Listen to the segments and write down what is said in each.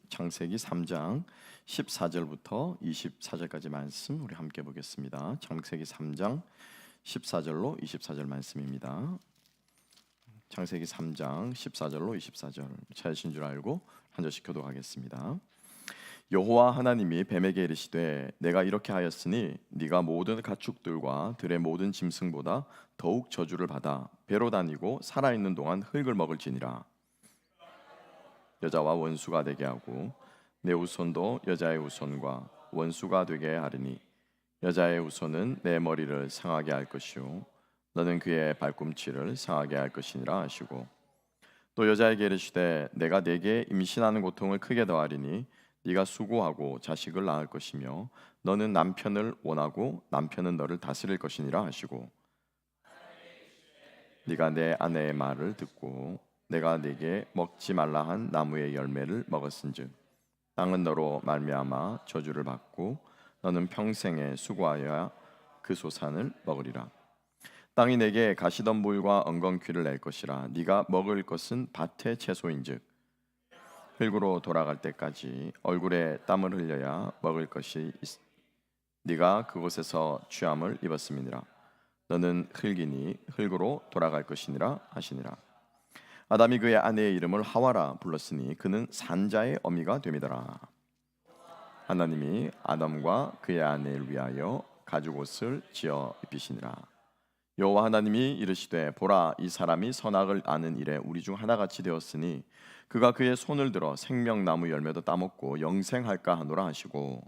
창세기 3장 14절부터 24절까지 말씀 우리 함께 보겠습니다. 창세기 3장 14절로 24절 말씀입니다. 창세기 3장 14절로 24절 찾으신 줄 알고 한 절씩 교독하겠습니다. 여호와 하나님이 뱀에게 이르시되 내가 이렇게 하였으니 네가 모든 가축들과 들의 모든 짐승보다 더욱 저주를 받아 배로 다니고 살아있는 동안 흙을 먹을지니라. 여자와 원수가 되게 하고 내 후손도 여자의 후손과 원수가 되게 하리니 여자의 후손은 내 머리를 상하게 할 것이요 너는 그의 발꿈치를 상하게 할 것이니라 하시고, 또 여자에게 이르시되 내가 네게 임신하는 고통을 크게 더하리니 네가 수고하고 자식을 낳을 것이며 너는 남편을 원하고 남편은 너를 다스릴 것이니라 하시고, 네가 내 아내의 말을 듣고 내가 네게 먹지 말라 한 나무의 열매를 먹었은즉 땅은 너로 말미암아 저주를 받고 너는 평생에 수고하여야 그 소산을 먹으리라. 땅이 내게 가시덤불과 엉겅퀴를 낼 것이라. 네가 먹을 것은 밭의 채소인즉 흙으로 돌아갈 때까지 얼굴에 땀을 흘려야 먹을 것이 네가 그곳에서 취함을 입었음이니라. 너는 흙이니 흙으로 돌아갈 것이니라 하시니라. 아담이 그의 아내의 이름을 하와라 불렀으니 그는 산자의 어미가 됨이더라. 하나님이 아담과 그의 아내를 위하여 가죽옷을 지어 입히시니라. 여호와 하나님이 이르시되 보라, 이 사람이 선악을 아는 일에 우리 중 하나같이 되었으니 그가 그의 손을 들어 생명나무 열매도 따먹고 영생할까 하노라 하시고,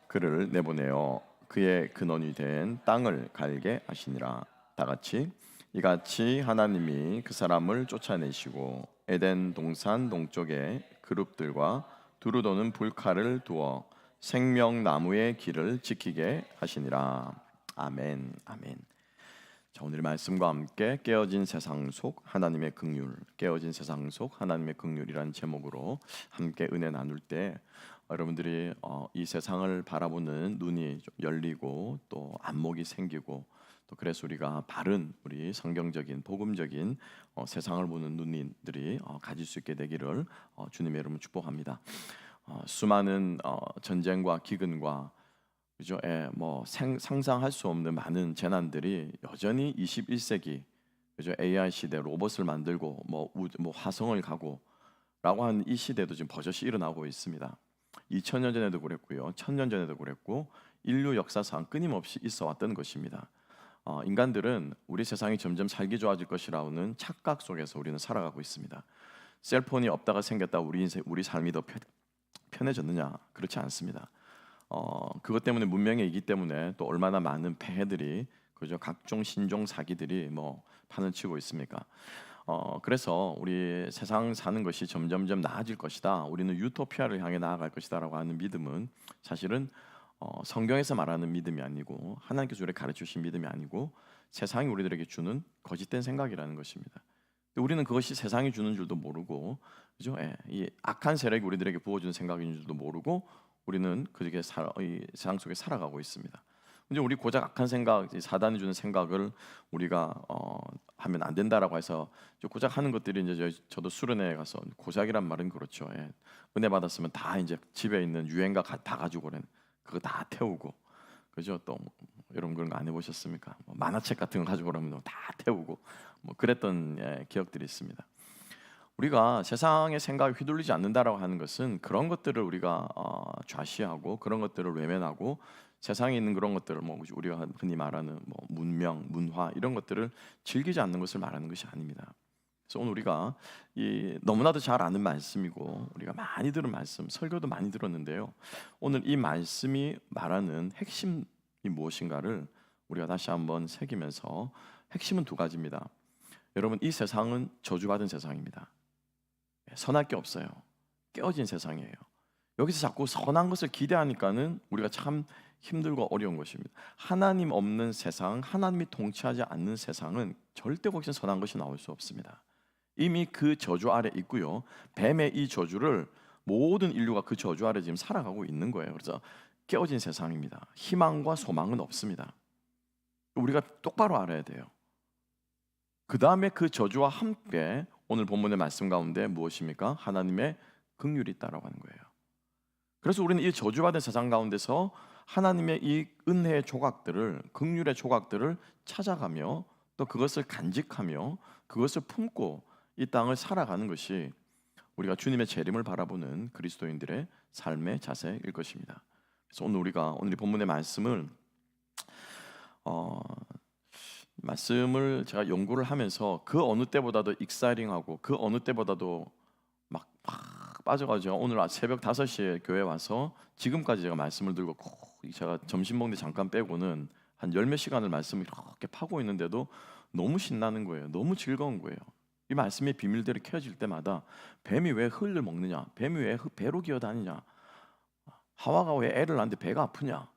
그를 내보내어 그의 근원이 된 땅을 갈게 하시니라. 다같이 이같이 하나님이 그 사람을 쫓아내시고 에덴 동산 동쪽에 그룹들과 두루 도는 불칼을 두어 생명나무의 길을 지키게 하시니라. 아멘. 아멘. 자, 오늘 말씀과 함께 깨어진 세상 속 하나님의 긍휼, 깨어진 세상 속 하나님의 긍휼이라는 제목으로 함께 은혜 나눌 때 여러분들이 이 세상을 바라보는 눈이 좀 열리고 또 안목이 생기고, 또 그래서 우리가 바른 우리 성경적인 복음적인 세상을 보는 눈들이 가질 수 있게 되기를 주님의 이름으로 축복합니다. 수많은 전쟁과 기근과 그죠? 상상할 수 없는 많은 재난들이 여전히 21세기 그죠? AI 시대 로봇을 만들고 화성을 가고라고 하는 이 시대도 지금 버젓이 일어나고 있습니다. 2000년 전에도 그랬고요, 1000년 전에도 그랬고, 인류 역사상 끊임없이 있어 왔던 것입니다. 인간들은 우리 세상이 점점 살기 좋아질 것이라는 착각 속에서 우리는 살아가고 있습니다. 셀폰이 없다가 생겼다 우리 삶이 더 편해졌느냐? 그렇지 않습니다. 그것 때문에 문명에 이기 때문에 또 얼마나 많은 폐해들이 그죠? 각종 신종 사기들이 판을 치고 있습니까? 그래서 우리 세상 사는 것이 점점점 나아질 것이다, 우리는 유토피아를 향해 나아갈 것이다라고 하는 믿음은 사실은 성경에서 말하는 믿음이 아니고 하나님께서 우리에게 가르치신 믿음이 아니고 세상이 우리들에게 주는 거짓된 생각이라는 것입니다. 우리는 그것이 세상이 주는 줄도 모르고 그죠? 이 악한 세력이 우리들에게 부어주는 생각인 줄도 모르고 우리는 그렇게 이 세상 속에 살아가고 있습니다. 이제 우리 고작 악한 생각, 사단이 주는 생각을 우리가 하면 안 된다라고 해서 고작 하는 것들이 이제 저도 수련회에 가서 고작이란 말은 그렇죠. 은혜 받았으면 다 이제 집에 있는 유행가 다 가지고 오는 그거 다 태우고 그죠? 또 여러분 그런 거 안 해보셨습니까? 만화책 같은 거 가지고 오면 다 태우고 그랬던 기억들이 있습니다. 우리가 세상의 생각에 휘둘리지 않는다라고 하는 것은 그런 것들을 우리가 좌시하고 그런 것들을 외면하고 세상에 있는 그런 것들을 우리가 흔히 말하는 문명, 문화 이런 것들을 즐기지 않는 것을 말하는 것이 아닙니다. 그래서 오늘 우리가 너무나도 잘 아는 말씀이고 우리가 많이 들은 말씀, 설교도 많이 들었는데요, 오늘 이 말씀이 말하는 핵심이 무엇인가를 우리가 다시 한번 새기면서, 핵심은 두 가지입니다. 여러분, 이 세상은 저주받은 세상입니다. 선할 게 없어요. 깨어진 세상이에요. 여기서 자꾸 선한 것을 기대하니까는 우리가 참 힘들고 어려운 것입니다. 하나님 없는 세상, 하나님이 통치하지 않는 세상은 절대 거기서 선한 것이 나올 수 없습니다. 이미 그 저주 아래 있고요, 뱀의 이 저주를 모든 인류가 그 저주 아래 지금 살아가고 있는 거예요. 그래서 깨어진 세상입니다. 희망과 소망은 없습니다. 우리가 똑바로 알아야 돼요. 그 다음에 그 저주와 함께 오늘 본문의 말씀 가운데 무엇입니까? 하나님의 긍휼이 있다라고 하는 거예요. 그래서 우리는 이 저주받은 세상 가운데서 하나님의 이 은혜의 조각들을, 긍휼의 조각들을 찾아가며 또 그것을 간직하며 그것을 품고 이 땅을 살아가는 것이 우리가 주님의 재림을 바라보는 그리스도인들의 삶의 자세일 것입니다. 그래서 오늘 이 본문의 말씀을 제가 연구를 하면서 그 어느 때보다도 익사이링하고 그 어느 때보다도 막 빠져가지고 오늘 새벽 5시에 교회 와서 지금까지 제가 말씀을 들고 제가 점심 먹는데 잠깐 빼고는 한 열 몇 시간을 말씀을 이렇게 파고 있는데도 너무 신나는 거예요. 너무 즐거운 거예요. 이 말씀의 비밀들이 켜질 때마다 뱀이 왜 흙을 먹느냐, 뱀이 왜 배로 기어다니냐, 하와가 왜 애를 낳는데 배가 아프냐,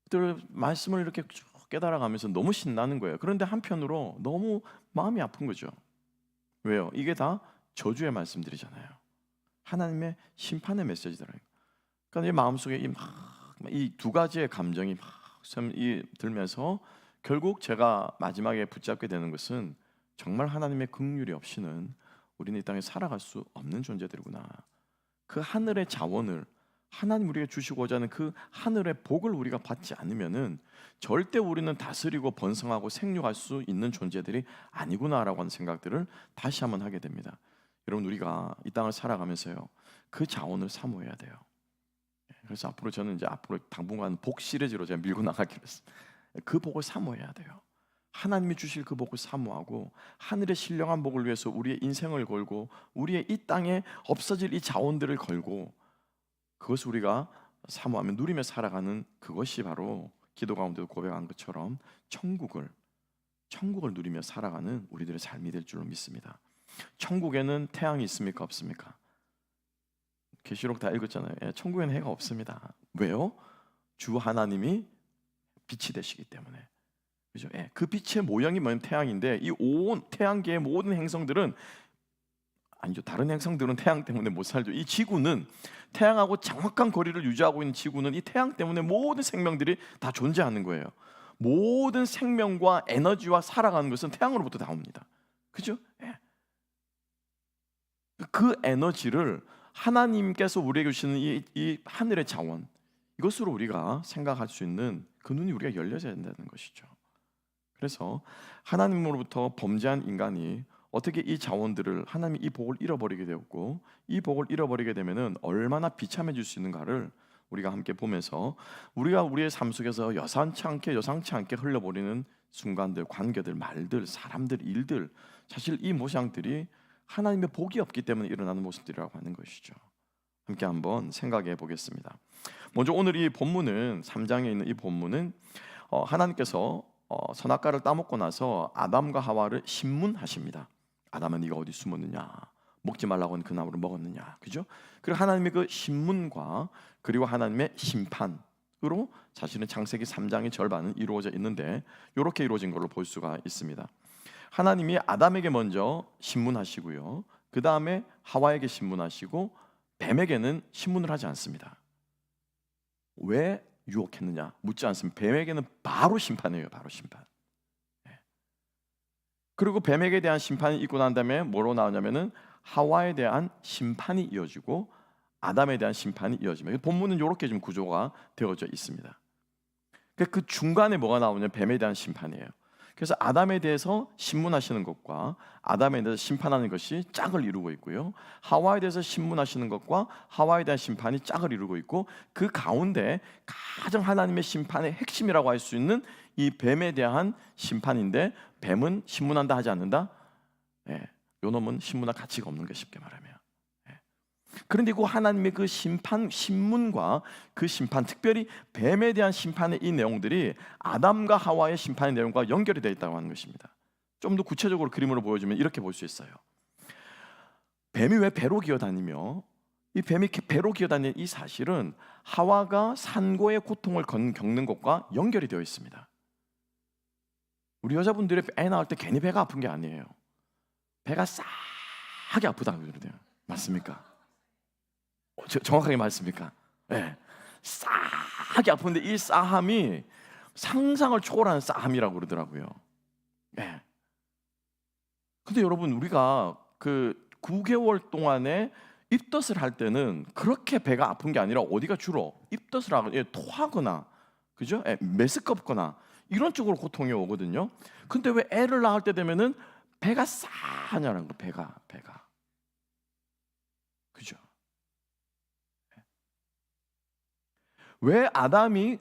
들 말씀을 이렇게 쭉 깨달아가면서 너무 신나는 거예요. 그런데 한편으로 너무 마음이 아픈 거죠. 왜요? 이게 다 저주의 말씀들이잖아요. 하나님의 심판의 메시지더라고요. 그러니까 이 마음속에 이 두 가지의 감정이 들면서 결국 제가 마지막에 붙잡게 되는 것은 정말 하나님의 긍휼이 없이는 우리는 이 땅에 살아갈 수 없는 존재들이구나. 그 하늘의 자원을 하나님 우리에게 주시고자 하는 그 하늘의 복을 우리가 받지 않으면은 절대 우리는 다스리고 번성하고 생육할 수 있는 존재들이 아니구나라고 하는 생각들을 다시 한번 하게 됩니다. 여러분, 우리가 이 땅을 살아가면서요, 그 자원을 사모해야 돼요. 그래서 앞으로 저는 앞으로 당분간 복 시리즈로 제가 밀고 나가기로 했어요. 그 복을 사모해야 돼요. 하나님이 주실 그 복을 사모하고 하늘의 신령한 복을 위해서 우리의 인생을 걸고 우리의 이 땅에 없어질 이 자원들을 걸고 그것을 우리가 사모하며 누리며 살아가는 그것이 바로 기도 가운데도 고백한 것처럼 천국을 누리며 살아가는 우리들의 삶이 될 줄로 믿습니다. 천국에는 태양이 있습니까? 없습니까? 계시록 다 읽었잖아요. 천국에는 해가 없습니다. 왜요? 주 하나님이 빛이 되시기 때문에. 그죠? 그 빛의 모양이 뭐냐면 태양인데 이 온 태양계의 모든 행성들은 아니죠. 다른 행성들은 태양 때문에 못 살죠. 이 지구는 태양하고 정확한 거리를 유지하고 있는 지구는 이 태양 때문에 모든 생명들이 다 존재하는 거예요. 모든 생명과 에너지와 살아가는 것은 태양으로부터 나옵니다. 그죠? 그 에너지를 하나님께서 우리에게 주시는 이 하늘의 자원, 이것으로 우리가 생각할 수 있는 그 눈이 우리가 열려져야 된다는 것이죠. 그래서 하나님으로부터 범죄한 인간이 어떻게 이 자원들을 하나님이 이 복을 잃어버리게 되었고 이 복을 잃어버리게 되면은 얼마나 비참해질 수 있는가를 우리가 함께 보면서 우리가 우리의 삶 속에서 여상치 않게 흘러버리는 순간들, 관계들, 말들, 사람들, 일들, 사실 이 모양들이 하나님의 복이 없기 때문에 일어나는 모습들이라고 하는 것이죠. 함께 한번 생각해 보겠습니다. 먼저 오늘 이 본문은 3장에 있는 이 본문은 하나님께서 선악과를 따먹고 나서 아담과 하와를 신문하십니다. 아담은 네가 어디 숨었느냐, 먹지 말라고 한 그 나무를 먹었느냐, 그죠? 그리고 하나님의 그 신문과 그리고 하나님의 심판으로 사실은 창세기 3장의 절반은 이루어져 있는데 이렇게 이루어진 걸로 볼 수가 있습니다. 하나님이 아담에게 먼저 신문하시고요, 그 다음에 하와에게 신문하시고 뱀에게는 신문을 하지 않습니다. 왜 유혹했느냐 묻지 않습니다. 뱀에게는 바로 심판이에요. 바로 심판. 그리고 뱀에게 대한 심판이 있고 난 다음에 뭐로 나오냐면은 하와에 대한 심판이 이어지고 아담에 대한 심판이 이어집니다. 본문은 이렇게 좀 구조가 되어져 있습니다. 그 중간에 뭐가 나오냐면 뱀에 대한 심판이에요. 그래서 아담에 대해서 신문하시는 것과 아담에 대해서 심판하는 것이 짝을 이루고 있고요, 하와에 대해서 신문하시는 것과 하와에 대한 심판이 짝을 이루고 있고, 그 가운데 가장 하나님의 심판의 핵심이라고 할 수 있는 이 뱀에 대한 심판인데, 뱀은 신문한다 하지 않는다? 요 놈은 신문할 가치가 없는 게 쉽게 말하면. 그런데 그 하나님의 그 신문과 그 심판, 특별히 뱀에 대한 심판의 이 내용들이 아담과 하와의 심판의 내용과 연결이 되어 있다고 하는 것입니다. 좀 더 구체적으로 그림으로 보여주면 이렇게 볼 수 있어요. 뱀이 왜 배로 기어다니며, 이 뱀이 배로 기어다니는 이 사실은 하와가 산고의 고통을 겪는 것과 연결이 되어 있습니다. 우리 여자분들이 애 낳을 때 괜히 배가 아픈 게 아니에요. 배가 싸하게 아프다고 그러네요. 맞습니까? 정확하게 맞습니까? 네. 싸하게 아픈데 이 싸함이 상상을 초월하는 싸함이라고 그러더라고요. 네. 근데 여러분, 우리가 그 9개월 동안에 입덧을 할 때는 그렇게 배가 아픈 게 아니라 어디가 주로 입덧을 하거나 토하거나, 그죠? 메스껍거나 이런 쪽으로 고통이 오거든요. 근데 왜 애를 낳을 때 되면은 배가 싸하냐는 거, 배가 그죠? 왜 아담이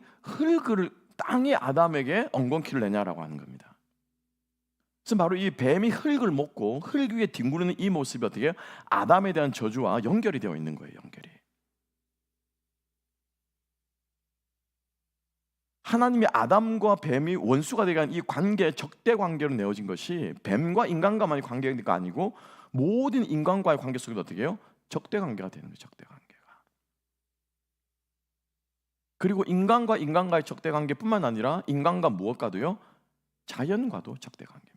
땅이 아담에게 엉겅퀴를 내냐라고 하는 겁니다. 그래서 바로 이 뱀이 흙을 먹고 흙 위에 뒹구르는 이 모습이 어떻게 아담에 대한 저주와 연결이 되어 있는 거예요. 연결이. 하나님이 아담과 뱀이 원수가 되게 한 이 관계, 적대 관계로 내어진 것이 뱀과 인간과만의 관계가 아니고 모든 인간과의 관계 속에도 어떻게 해요? 적대 관계가 되는 거예요. 적대 관계가. 그리고 인간과 인간과의 적대 관계뿐만 아니라 인간과 무엇과도요? 자연과도 적대 관계입니다.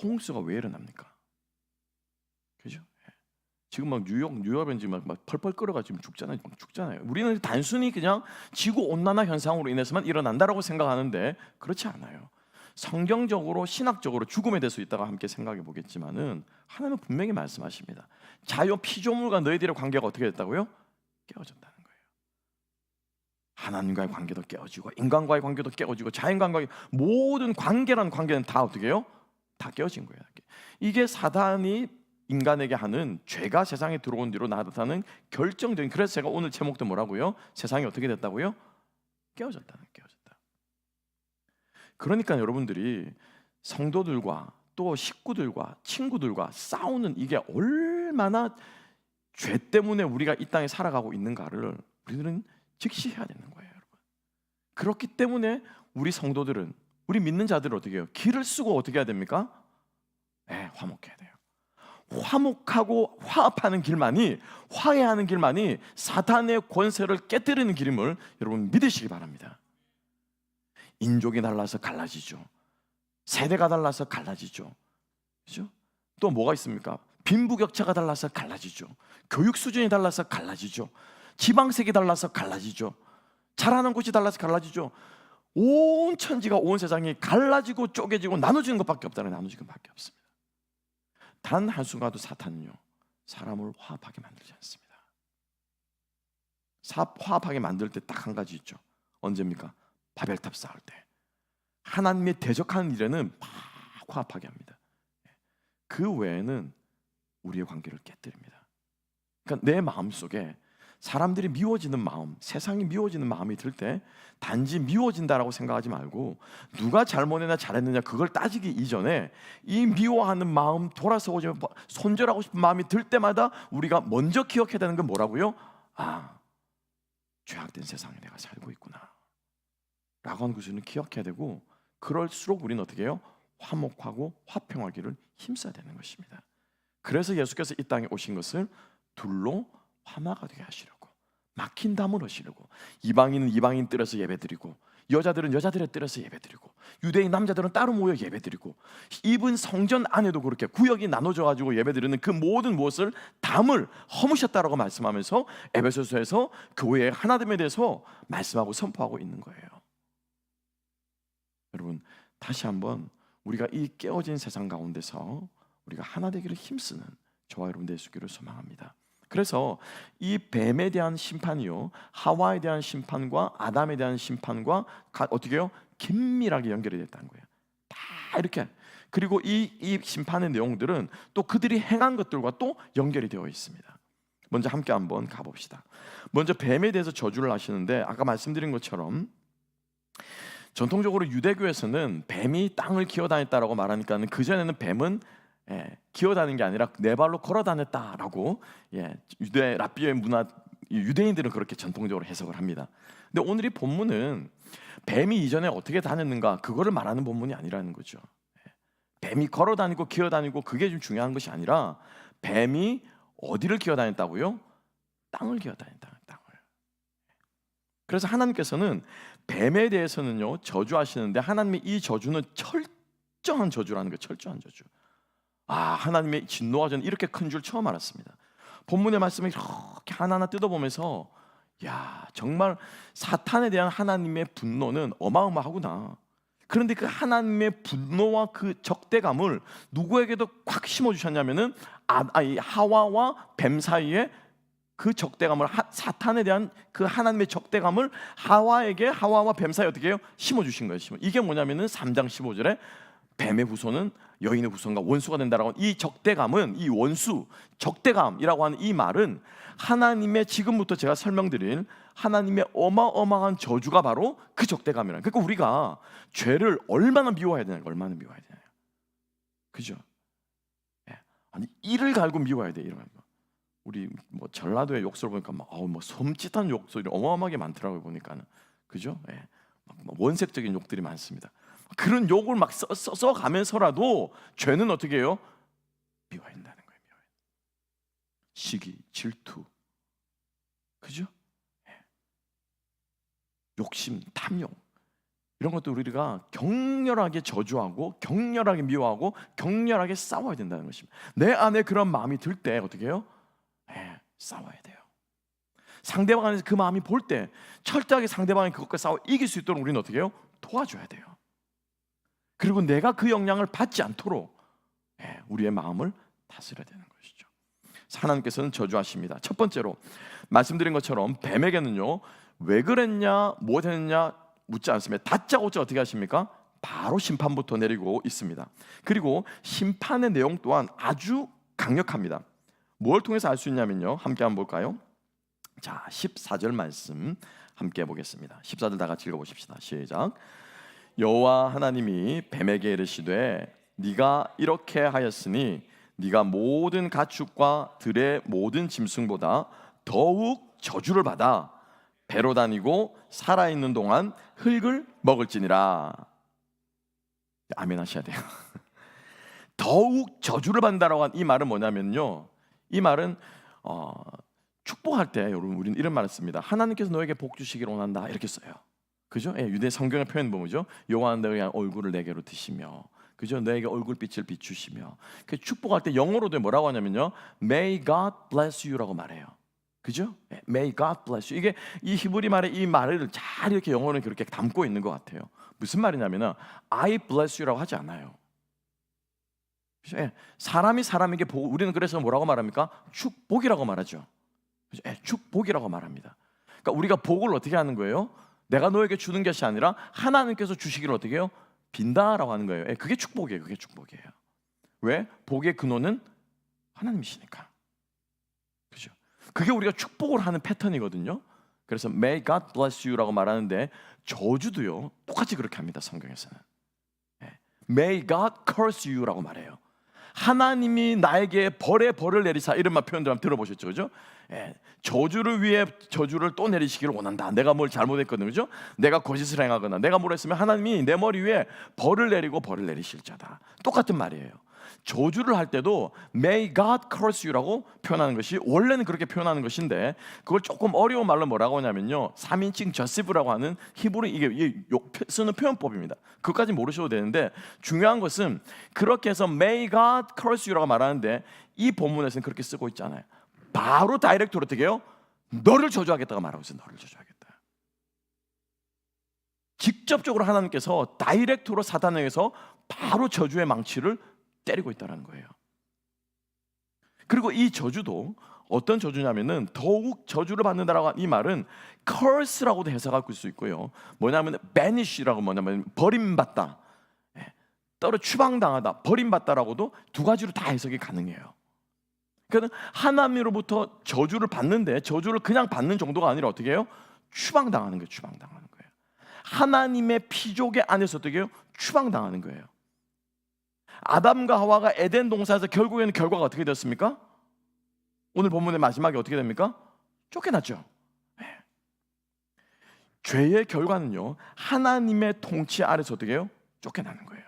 홍수가 왜 일어납니까? 그죠? 지금 막 뉴욕은 지금 막 펄펄 끓어가지고 죽잖아요. 우리는 단순히 그냥 지구 온난화 현상으로 인해서만 일어난다라고 생각하는데 그렇지 않아요. 성경적으로 신학적으로 죽음에 대해서 이따가 함께 생각해 보겠지만은 하나님은 분명히 말씀하십니다. 자연 피조물과 너희들의 관계가 어떻게 됐다고요? 깨어졌다는 거예요. 하나님과의 관계도 깨어지고 인간과의 관계도 깨어지고 자연과의 모든 관계라는 관계는 다 어떻게 해요? 다 깨어진 거예요. 이게 사단이 인간에게 하는 죄가 세상에 들어온 뒤로 나타나는 결정적인, 그래서 제가 오늘 제목도 뭐라고요? 세상이 어떻게 됐다고요? 깨어졌다. 그러니까 여러분들이 성도들과 또 식구들과 친구들과 싸우는 이게 얼마나 죄 때문에 우리가 이 땅에 살아가고 있는가를 우리들은 직시해야 되는 거예요, 여러분. 그렇기 때문에 우리 성도들은, 우리 믿는 자들은 어떻게 해요? 길을 쓰고 어떻게 해야 됩니까? 화목해야 돼요. 화목하고 화합하는 길만이, 화해하는 길만이 사탄의 권세를 깨뜨리는 길임을 여러분 믿으시기 바랍니다. 인종이 달라서 갈라지죠. 세대가 달라서 갈라지죠. 그죠? 또 뭐가 있습니까? 빈부격차가 달라서 갈라지죠. 교육 수준이 달라서 갈라지죠. 지방색이 달라서 갈라지죠. 자라는 곳이 달라서 갈라지죠. 온 천지가, 온 세상이 갈라지고 쪼개지고 나눠지는 것밖에 없다는, 나눠지는 것밖에 없습니다. 단 한순간도 사탄은요 사람을 화합하게 만들지 않습니다. 화합하게 만들 때 딱 한 가지 있죠. 언제입니까? 바벨탑 쌓을 때. 하나님의 대적하는 일에는 막 화합하게 합니다. 그 외에는 우리의 관계를 깨뜨립니다. 그러니까 내 마음속에 사람들이 미워지는 마음, 세상이 미워지는 마음이 들 때 단지 미워진다라고 생각하지 말고 누가 잘못했냐 잘했느냐 그걸 따지기 이전에 이 미워하는 마음, 돌아서고 손절하고 싶은 마음이 들 때마다 우리가 먼저 기억해야 되는 건 뭐라고요? 죄악된 세상에 내가 살고 있구나 라고 하는 것을 기억해야 되고, 그럴수록 우리는 어떻게 해요? 화목하고 화평하기를 힘써야 되는 것입니다. 그래서 예수께서 이 땅에 오신 것을 둘로 화마가 되게 하시려고, 막힌 담을 하시려고, 이방인은 이방인 뜰에서 예배드리고 여자들은 여자들의 뜰에서 예배드리고 유대인 남자들은 따로 모여 예배드리고, 이분 성전 안에도 그렇게 구역이 나눠져 가지고 예배드리는 그 모든 무엇을 담을 허무셨다라고 말씀하면서 에베소서에서 교회의 하나됨에 대해서 말씀하고 선포하고 있는 거예요. 여러분, 다시 한번 우리가 이 깨어진 세상 가운데서 우리가 하나 되기를 힘쓰는 저와 여러분 되시기를 소망합니다. 그래서 이 뱀에 대한 심판이요, 하와에 대한 심판과 아담에 대한 심판과 어떻게 해요? 긴밀하게 연결이 됐다는 거예요. 다 이렇게. 그리고 이 심판의 내용들은 또 그들이 행한 것들과 또 연결이 되어 있습니다. 먼저 함께 한번 가봅시다. 먼저 뱀에 대해서 저주를 하시는데, 아까 말씀드린 것처럼 전통적으로 유대교에서는 뱀이 땅을 기어다녔다라고 말하니까는 그 전에는 뱀은 기어다니는 게 아니라 네 발로 걸어다녔다라고 유대 랍비의 문화, 유대인들은 그렇게 전통적으로 해석을 합니다. 근데 오늘 이 본문은 뱀이 이전에 어떻게 다녔는가 그거를 말하는 본문이 아니라는 거죠. 뱀이 걸어다니고 기어다니고 그게 좀 중요한 것이 아니라 뱀이 어디를 기어다녔다고요? 땅을 기어다녔다. 땅을. 그래서 하나님께서는 뱀에 대해서는요 저주하시는데, 하나님의 이 저주는 철저한 저주라는 거예요. 철저한 저주. 하나님의 진노가 저는 이렇게 큰 줄 처음 알았습니다. 본문의 말씀을 이렇게 하나하나 뜯어보면서 정말 사탄에 대한 하나님의 분노는 어마어마하구나. 그런데 그 하나님의 분노와 그 적대감을 누구에게도 꽉 심어주셨냐면은 이 하와와 뱀 사이에 그 적대감을, 사탄에 대한 그 하나님의 적대감을 하와와 뱀 사이에 어떻게 해요? 심어주신 거예요. 이게 뭐냐면은 3장 15절에 뱀의 후손은 여인의 후손과 원수가 된다라고 하는 이 적대감은, 이 원수, 적대감이라고 하는 이 말은 하나님의, 지금부터 제가 설명드릴 하나님의 어마어마한 저주가 바로 그 적대감이라는. 그러니까 우리가 죄를 얼마나 미워해야 되나요? 얼마나 미워해야 되나요? 그죠? 아니, 이를 갈고 미워해야 돼. 이를 갈고. 우리 뭐 전라도의 욕설 보니까 막 섬찟한 욕설이 어마어마하게 많더라고요, 보니까는. 그죠? 막 원색적인 욕들이 많습니다. 그런 욕을 막 써가면서라도 죄는 어떻게 해요? 미워야 한다는 거예요. 시기, 질투, 그죠? 욕심, 탐욕, 이런 것도 우리가 격렬하게 저주하고 격렬하게 미워하고 격렬하게 싸워야 된다는 것입니다. 내 안에 그런 마음이 들 때 어떻게 해요? 싸워야 돼요. 상대방 안에서 그 마음이 볼 때 철저하게 상대방이 그것과 싸워 이길 수 있도록 우리는 어떻게 해요? 도와줘야 돼요. 그리고 내가 그 영향을 받지 않도록 우리의 마음을 다스려야 되는 것이죠. 하나님께서는 저주하십니다. 첫 번째로 말씀드린 것처럼 뱀에게는요, 왜 그랬냐, 뭐 했냐 묻지 않습니다. 다짜고짜 어떻게 하십니까? 바로 심판부터 내리고 있습니다. 그리고 심판의 내용 또한 아주 강력합니다. 뭘 통해서 알 수 있냐면요, 함께 한번 볼까요? 자, 14절 말씀 함께 보겠습니다. 14절 다 같이 읽어보십시다. 시작. 여호와 하나님이 뱀에게 이르시되 네가 이렇게 하였으니 네가 모든 가축과 들의 모든 짐승보다 더욱 저주를 받아 배로 다니고 살아있는 동안 흙을 먹을지니라. 아멘 하셔야 돼요. 더욱 저주를 받는다라고 한 이 말은 뭐냐면요, 이 말은 축복할 때 여러분 우리는 이런 말을 씁니다. 하나님께서 너에게 복 주시기를 원한다, 이렇게 써요. 그죠? 유대 성경의 표현 보면죠, 여호와는 너의 얼굴을 내게로 드시며, 그죠? 너에게 얼굴빛을 비추시며. 그 축복할 때 영어로도 뭐라고 하냐면요, May God bless you라고 말해요. 그죠? May God bless you. 이게 이 히브리 말의 이 말을 잘 이렇게 영어로 그렇게 담고 있는 것 같아요. 무슨 말이냐면은 I bless you라고 하지 않아요. 그죠? 사람이 사람에게 복, 우리는 그래서 뭐라고 말합니까? 축복이라고 말하죠. 그죠? 축복이라고 말합니다. 그러니까 우리가 복을 어떻게 하는 거예요? 내가 너에게 주는 것이 아니라 하나님께서 주시기를 어떻게 해요? 빈다라고 하는 거예요. 그게 축복이에요. 그게 축복이에요. 왜? 복의 근원은 하나님이시니까. 그죠? 그게 우리가 축복을 하는 패턴이거든요. 그래서 May God bless you라고 말하는데 저주도요 똑같이 그렇게 합니다. 성경에서는 May God curse you라고 말해요. 하나님이 나에게 벌을 내리사, 이런 말 표현들 한번 들어보셨죠, 그죠? 저주를 위해 저주를 또 내리시기를 원한다. 내가 뭘 잘못했거든, 그죠? 내가 거짓을 행하거나 내가 뭘 했으면 하나님이 내 머리 위에 벌을 내리고 벌을 내리실 자다. 똑같은 말이에요. 저주를 할 때도 May God curse you라고 표현하는 것이 원래는 그렇게 표현하는 것인데, 그걸 조금 어려운 말로 뭐라고 하냐면요, 3인칭 저시브라고 하는 히브리, 이게 쓰는 표현법입니다. 그것까지 모르셔도 되는데 중요한 것은 그렇게 해서 May God curse you라고 말하는데 이 본문에서는 그렇게 쓰고 있지 않아요. 바로 다이렉트로 어떻게 해요? 너를 저주하겠다고 말하고 있어요. 너를 저주하겠다. 직접적으로 하나님께서 다이렉트로 사단에게서 바로 저주의 망치를 때리고 있다는 거예요. 그리고 이 저주도 어떤 저주냐면은 더욱 저주를 받는다라고 한 이 말은 curse라고도 해석할 수 있고요. 뭐냐면 banish라고, 뭐냐면 버림받다, 떨어 추방당하다, 버림받다라고도 두 가지로 다 해석이 가능해요. 그러니까 하나님으로부터 저주를 받는데 저주를 그냥 받는 정도가 아니라 어떻게 해요? 추방당하는 거예요. 추방당하는 거예요. 하나님의 피조개 안에서 어떻게 해요? 추방당하는 거예요. 아담과 하와가 에덴 동산에서 결국에는 결과가 어떻게 되었습니까? 오늘 본문의 마지막에 어떻게 됩니까? 쫓겨났죠. 죄의 결과는요, 하나님의 통치 아래서 어떻게 해요? 쫓겨나는 거예요.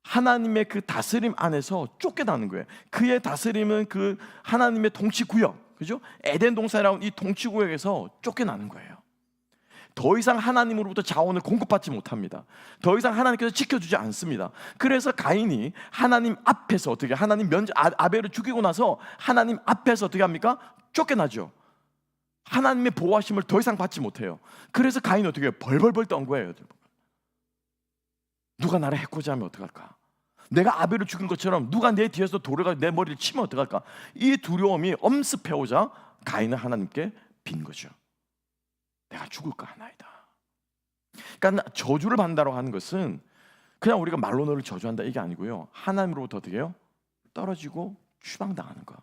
하나님의 그 다스림 안에서 쫓겨나는 거예요. 그의 다스림은 그 하나님의 통치 구역, 그죠? 에덴 동산이라는 이 통치 구역에서 쫓겨나는 거예요. 더 이상 하나님으로부터 자원을 공급받지 못합니다. 더 이상 하나님께서 지켜주지 않습니다. 그래서 가인이 하나님 앞에서 어떻게, 하나님 아벨을 죽이고 나서 하나님 앞에서 어떻게 합니까? 쫓겨나죠. 하나님의 보호하심을 더 이상 받지 못해요. 그래서 가인이 어떻게 해요? 벌벌벌 떤 거예요. 누가 나를 해코지 하면 어떡할까? 내가 아벨을 죽인 것처럼 누가 내 뒤에서 돌아가 내 머리를 치면 어떡할까? 이 두려움이 엄습해오자 가인은 하나님께 빈 거죠. 내가 죽을까 하나이다. 그러니까 저주를 받는다고 하는 것은 그냥 우리가 말로 너를 저주한다 이게 아니고요, 하나님으로부터 어떻게 해요? 떨어지고 추방당하는 거,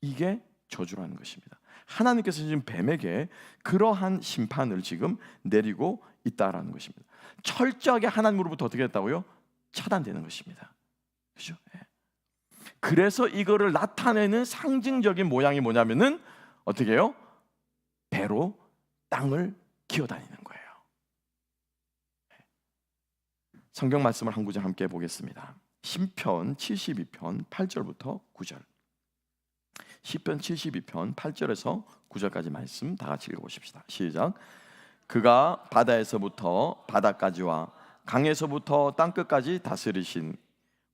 이게 저주라는 것입니다. 하나님께서 지금 뱀에게 그러한 심판을 지금 내리고 있다라는 것입니다. 철저하게 하나님으로부터 어떻게 했다고요? 차단되는 것입니다. 그렇죠? 그래서 이거를 나타내는 상징적인 모양이 뭐냐면은 어떻게 해요? 배로 땅을 기어다니는 거예요. 성경 말씀을 한 구절 함께 보겠습니다. 시편 72편 8절부터 9절. 시편 72편 8절에서 9절까지 말씀 다 같이 읽어보십시다. 시작. 그가 바다에서부터 바다까지와 강에서부터 땅끝까지 다스리신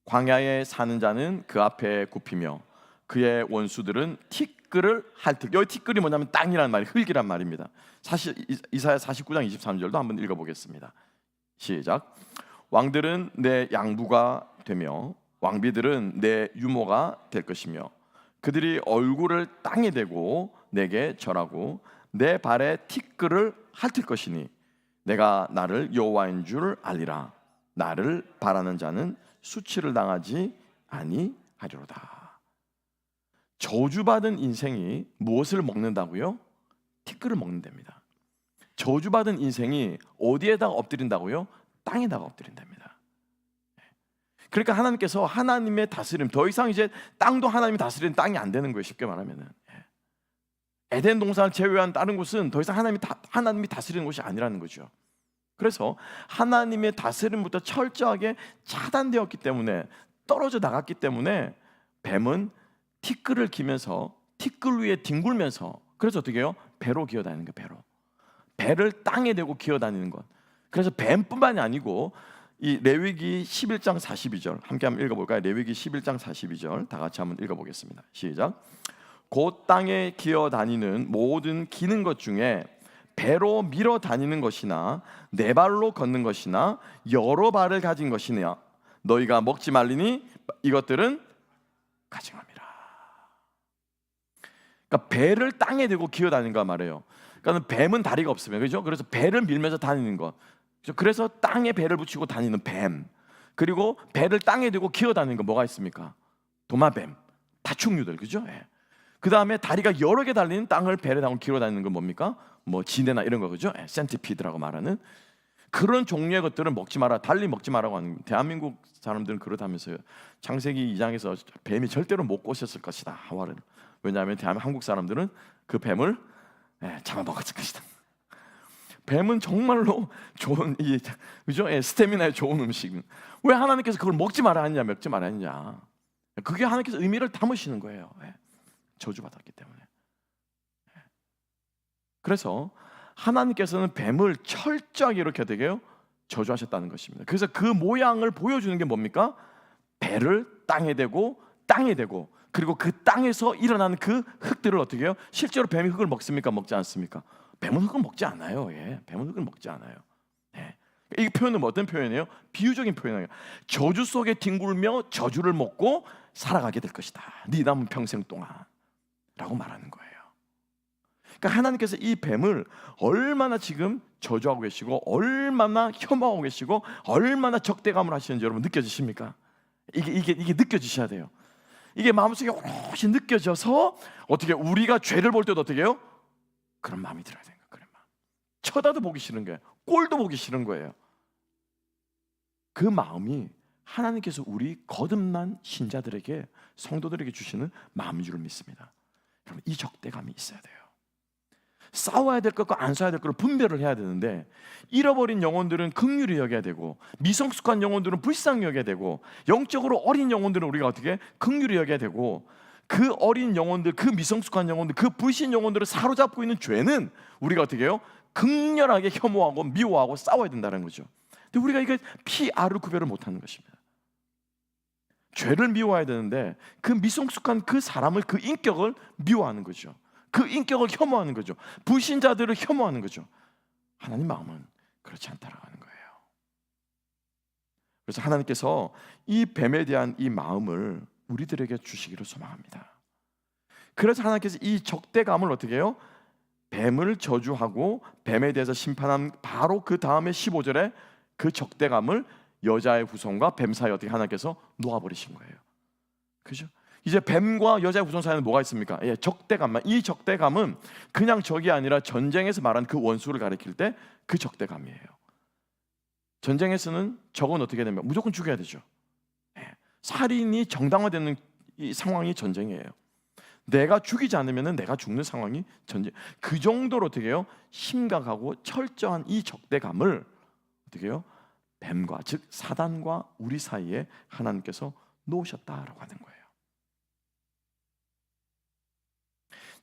광야에 사는 자는 그 앞에 굽히며 그의 원수들은 티끌을 핥을. 여기 티끌이 뭐냐면 땅이란 말이 흙이란 말입니다. 사실 이사야 49장 23절도 한번 읽어보겠습니다. 시작. 왕들은 내 양부가 되며 왕비들은 내 유모가 될 것이며 그들이 얼굴을 땅에 대고 내게 절하고 내 발에 티끌을 핥을 것이니 내가 나를 여호와인 줄 알리라. 나를 바라는 자는 수치를 당하지 아니하리로다. 저주받은 인생이 무엇을 먹는다고요? 티끌을 먹는답니다. 저주받은 인생이 어디에다가 엎드린다고요? 땅에다가 엎드린답니다. 그러니까 하나님께서 하나님의 다스림, 더 이상 이제 땅도 하나님이 다스리는 땅이 안 되는 거예요. 쉽게 말하면은 에덴 동산을 제외한 다른 곳은 더 이상 하나님이 다스리는 곳이 아니라는 거죠. 그래서 하나님의 다스림부터 철저하게 차단되었기 때문에, 떨어져 나갔기 때문에 뱀은 티끌을 기면서 티끌 위에 뒹굴면서, 그래서 어떻게 해요? 배로 기어다니는 거예요. 배를 땅에 대고 기어다니는 것. 그래서 뱀뿐만이 아니고 이 레위기 11장 42절 함께 한번 읽어볼까요? 레위기 11장 42절 다 같이 한번 읽어보겠습니다. 시작. 곧 땅에 기어다니는 모든 기는 것 중에 배로 밀어 다니는 것이나 네 발로 걷는 것이나 여러 발을 가진 것이냐 너희가 먹지 말리니 이것들은 가증함이라. 그러니까 배를 땅에 대고 기어다니는 거 말이에요. 그러니까 뱀은 다리가 없으면, 그렇죠? 그래서 배를 밀면서 다니는 것. 그래서 땅에 배를 붙이고 다니는 뱀, 그리고 배를 땅에 대고 기어다니는 거 뭐가 있습니까? 도마뱀, 파충류들, 그죠? 그 다음에 다리가 여러 개 달리는 땅을 배를 타고 기어다니는 건 뭡니까? 뭐 지네나 이런 거, 그죠? 센티피드라고 말하는 그런 종류의 것들은 먹지 마라, 달리 먹지 마라고 하는. 대한민국 사람들은 그렇다면서요. 창세기 2장에서 뱀이 절대로 못 꼬셨을 것이다, 하와를. 왜냐하면 한국 사람들은 그 뱀을 잡아먹었을 것이다. 뱀은 정말로 좋은, 그죠? 스태미나에 좋은 음식. 왜 하나님께서 그걸 먹지 말아 했냐, 먹지 말아 했냐? 그게 하나님께서 의미를 담으시는 거예요. 저주받았기 때문에. 그래서 하나님께서는 뱀을 철저하게 이렇게 되게요 저주하셨다는 것입니다. 그래서 그 모양을 보여주는 게 뭡니까? 배를 땅에 대고 그리고 그 땅에서 일어나는 그 흙들을 어떻게 해요? 실제로 뱀이 흙을 먹습니까? 먹지 않습니까? 뱀은 흙을 먹지 않아요. 뱀은 흙을 먹지 않아요. 이 표현은 어떤 표현이에요? 비유적인 표현이에요. 저주 속에 뒹굴며 저주를 먹고 살아가게 될 것이다, 네 남은 평생 동안 라고 말하는 거예요. 그러니까 하나님께서 이 뱀을 얼마나 지금 저주하고 계시고 얼마나 혐오하고 계시고 얼마나 적대감을 하시는지 여러분 느껴지십니까? 이게 느껴지셔야 돼요. 이게 마음속에 오롯이 느껴져서 어떻게 우리가 죄를 볼 때도 어떻게 해요? 그런 마음이 들어야 되는 거예요. 그런 마음. 쳐다도 보기 싫은 거예요. 꼴도 보기 싫은 거예요. 그 마음이 하나님께서 우리 거듭난 신자들에게, 성도들에게 주시는 마음인 줄 믿습니다. 여러분, 이 적대감이 있어야 돼요. 싸워야 될 것과 안 싸워야 될 것을 분별을 해야 되는데, 잃어버린 영혼들은 긍휼히 여겨야 되고 미성숙한 영혼들은 불쌍히 여겨야 되고 영적으로 어린 영혼들은 우리가 어떻게 긍휼히 여겨야 되고, 그 어린 영혼들, 그 미성숙한 영혼들, 그 불신 영혼들을 사로잡고 있는 죄는 우리가 어떻게 해요? 극렬하게 혐오하고 미워하고 싸워야 된다는 거죠. 근데 우리가 이게 P-R을 구별을 못하는 것입니다. 죄를 미워해야 되는데 그 미성숙한 그 사람을, 그 인격을 미워하는 거죠. 그 인격을 혐오하는 거죠. 불신자들을 혐오하는 거죠. 하나님 마음은 그렇지 않다라고 하는 거예요. 그래서 하나님께서 이 뱀에 대한 이 마음을 우리들에게 주시기를 소망합니다. 그래서 하나님께서 이 적대감을 어떻게 해요? 뱀을 저주하고 뱀에 대해서 심판한 바로 그 다음에 15절에 그 적대감을 여자의 후손과 뱀 사이에 어떻게 하나님께서 놓아버리신 거예요. 그죠? 이제 뱀과 여자의 후손 사이에는 뭐가 있습니까? 예, 적대감만. 이 적대감은 그냥 적이 아니라 전쟁에서 말한 그 원수를 가리킬 때 그 적대감이에요. 전쟁에서는 적은 어떻게 되면 무조건 죽여야 되죠. 예, 살인이 정당화되는 이 상황이 전쟁이에요. 내가 죽이지 않으면 내가 죽는 상황이 전쟁. 그 정도로 어떻게 해요? 심각하고 철저한 이 적대감을 어떻게 해요? 뱀과 즉 사단과 우리 사이에 하나님께서 놓으셨다라고 하는 거예요.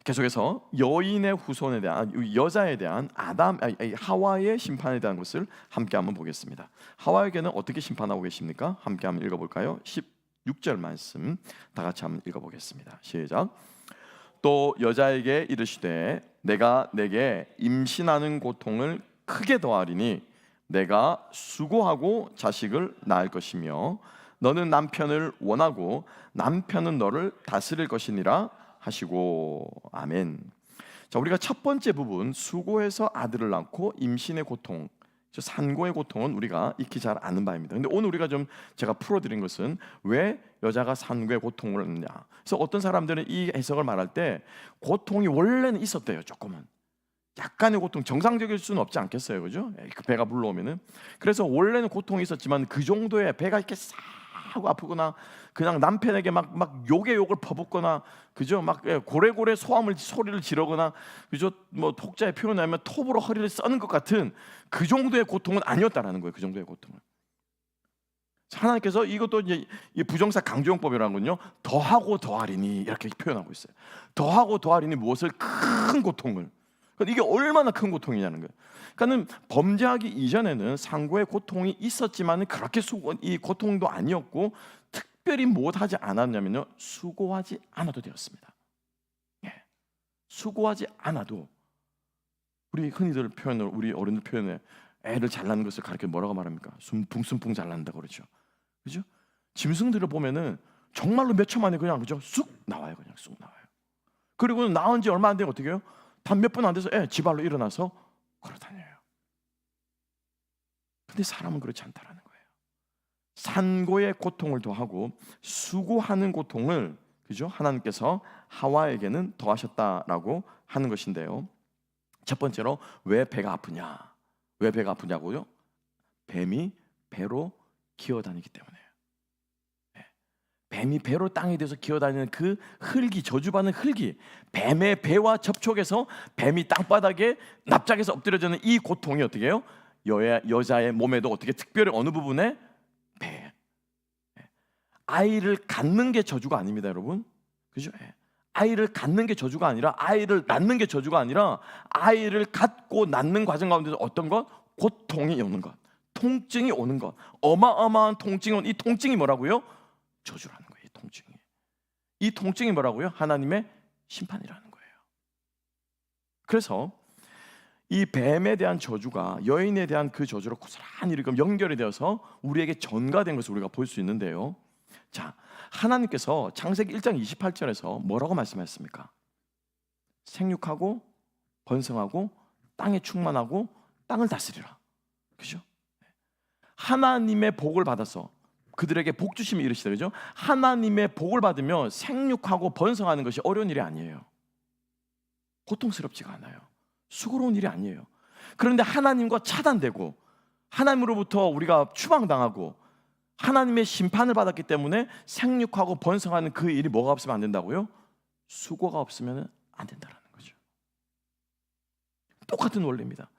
계속해서 여인의 후손에 대한 여자에 대한 하와의 심판에 대한 것을 함께 한번 보겠습니다. 하와에게는 어떻게 심판하고 계십니까? 함께 한번 읽어볼까요? 16절 말씀 다 같이 한번 읽어보겠습니다. 시작. 또 여자에게 이르시되 내가 내게 임신하는 고통을 크게 더하리니 내가 수고하고 자식을 낳을 것이며 너는 남편을 원하고 남편은 너를 다스릴 것이니라 하시고. 아멘. 자, 우리가 첫 번째 부분 수고해서 아들을 낳고 임신의 고통, 산고의 고통은 우리가 익히 잘 아는 바입니다. 근데 오늘 우리가 좀 제가 풀어드린 것은 왜 여자가 산고의 고통을 얻느냐. 그래서 어떤 사람들은 이 해석을 말할 때 고통이 원래는 있었대요. 조금은 약간의 고통, 정상적일 수는 없지 않겠어요, 그죠? 그 배가 불러오면은. 그래서 원래는 고통이 있었지만 그 정도의 배가 이렇게 싹 하고 아프거나 그냥 남편에게 막 욕을 퍼붓거나, 그죠? 막 고래고래 소리를 지르거나, 그죠? 뭐 독자의 표현하면 톱으로 허리를 써는 것 같은 그 정도의 고통은 아니었다라는 거예요. 그 정도의 고통은. 하나님께서 이것도 이제 이 부정사 강조용법이라는군요. 더하고 더하리니 이렇게 표현하고 있어요. 더하고 더하리니 무엇을? 큰 고통을. 이게 얼마나 큰 고통이냐는 거예요. 그러니까는 범죄하기 이전에는 상고의 고통이 있었지만 그렇게 이 고통도 아니었고 특별히 못하지 않았냐면요, 수고하지 않아도 되었습니다. 예. 수고하지 않아도. 우리 흔히들 표현을, 우리 어른들 표현에 애를 잘나는 것을 가르쳐 뭐라고 말합니까? 순풍순풍 잘난다 그러죠. 그죠? 짐승들을 보면은 정말로 몇 초 만에 그냥, 그죠? 쑥 나와요. 그냥 쑥 나와요. 그리고 나온 지 얼마 안 되고 어떻게 해요? 단 몇 분 안 돼서 지발로 일어나서 걸어다녀요. 근데 사람은 그렇지 않다라는 거예요. 산고의 고통을 더하고 수고하는 고통을, 그죠? 하나님께서 하와에게는 더하셨다라고 하는 것인데요. 첫 번째로 왜 배가 아프냐? 왜 배가 아프냐고요? 뱀이 배로 기어다니기 때문에요. 뱀이 배로 땅에 대해서 기어다니는 그 흙이, 저주받는 흙이 뱀의 배와 접촉해서 뱀이 땅바닥에 납작해서 엎드려지는 이 고통이 어떻게 해요? 여자의 몸에도 어떻게 특별히 어느 부분에? 배. 아이를 갖는 게 저주가 아닙니다, 여러분. 그죠? 아이를 갖는 게 저주가 아니라, 아이를 낳는 게 저주가 아니라, 아이를 갖고 낳는 과정 가운데서 어떤 것? 고통이 오는 것, 통증이 오는 것, 어마어마한 통증이 오는 이 통증이 뭐라고요? 저주라는 거예요. 이 통증이 뭐라고요? 하나님의 심판이라는 거예요. 그래서 이 뱀에 대한 저주가 여인에 대한 그 저주로 고스란히 이렇게 연결이 되어서 우리에게 전가된 것을 우리가 볼 수 있는데요. 자, 하나님께서 창세기 1장 28절에서 뭐라고 말씀하셨습니까? 생육하고 번성하고 땅에 충만하고 땅을 다스리라. 그죠? 하나님의 복을 받아서 그들에게 복 주심이 이르시다. 그죠? 하나님의 복을 받으면 생육하고 번성하는 것이 어려운 일이 아니에요. 고통스럽지가 않아요. 수고로운 일이 아니에요. 그런데 하나님과 차단되고 하나님으로부터 우리가 추방당하고 하나님의 심판을 받았기 때문에 생육하고 번성하는 그 일이 뭐가 없으면 안 된다고요? 수고가 없으면 안 된다는 거죠. 똑같은 원리입니다.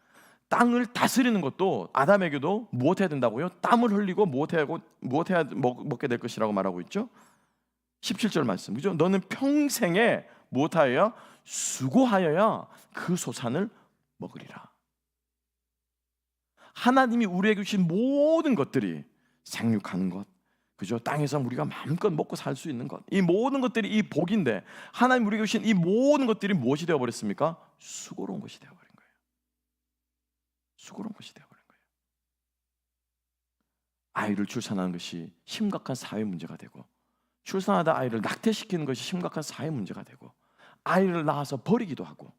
땅을 다스리는 것도 아담에게도 무엇해야 된다고요? 땀을 흘리고 무엇해야 먹게 될 것이라고 말하고 있죠. 17절 말씀, 그죠? 너는 평생에 무엇하여야? 수고하여야 그 소산을 먹으리라. 하나님이 우리에게 주신 모든 것들이 생육하는 것, 그죠? 땅에서 우리가 마음껏 먹고 살 수 있는 것, 이 모든 것들이 이 복인데 하나님 우리에게 주신 이 모든 것들이 무엇이 되어버렸습니까? 수고로운 것이 되어버린 거예요. 수고로운 것이 되어버린 거예요. 아이를 출산하는 것이 심각한 사회 문제가 되고, 출산하다 아이를 낙태시키는 것이 심각한 사회 문제가 되고, 아이를 낳아서 버리기도 하고,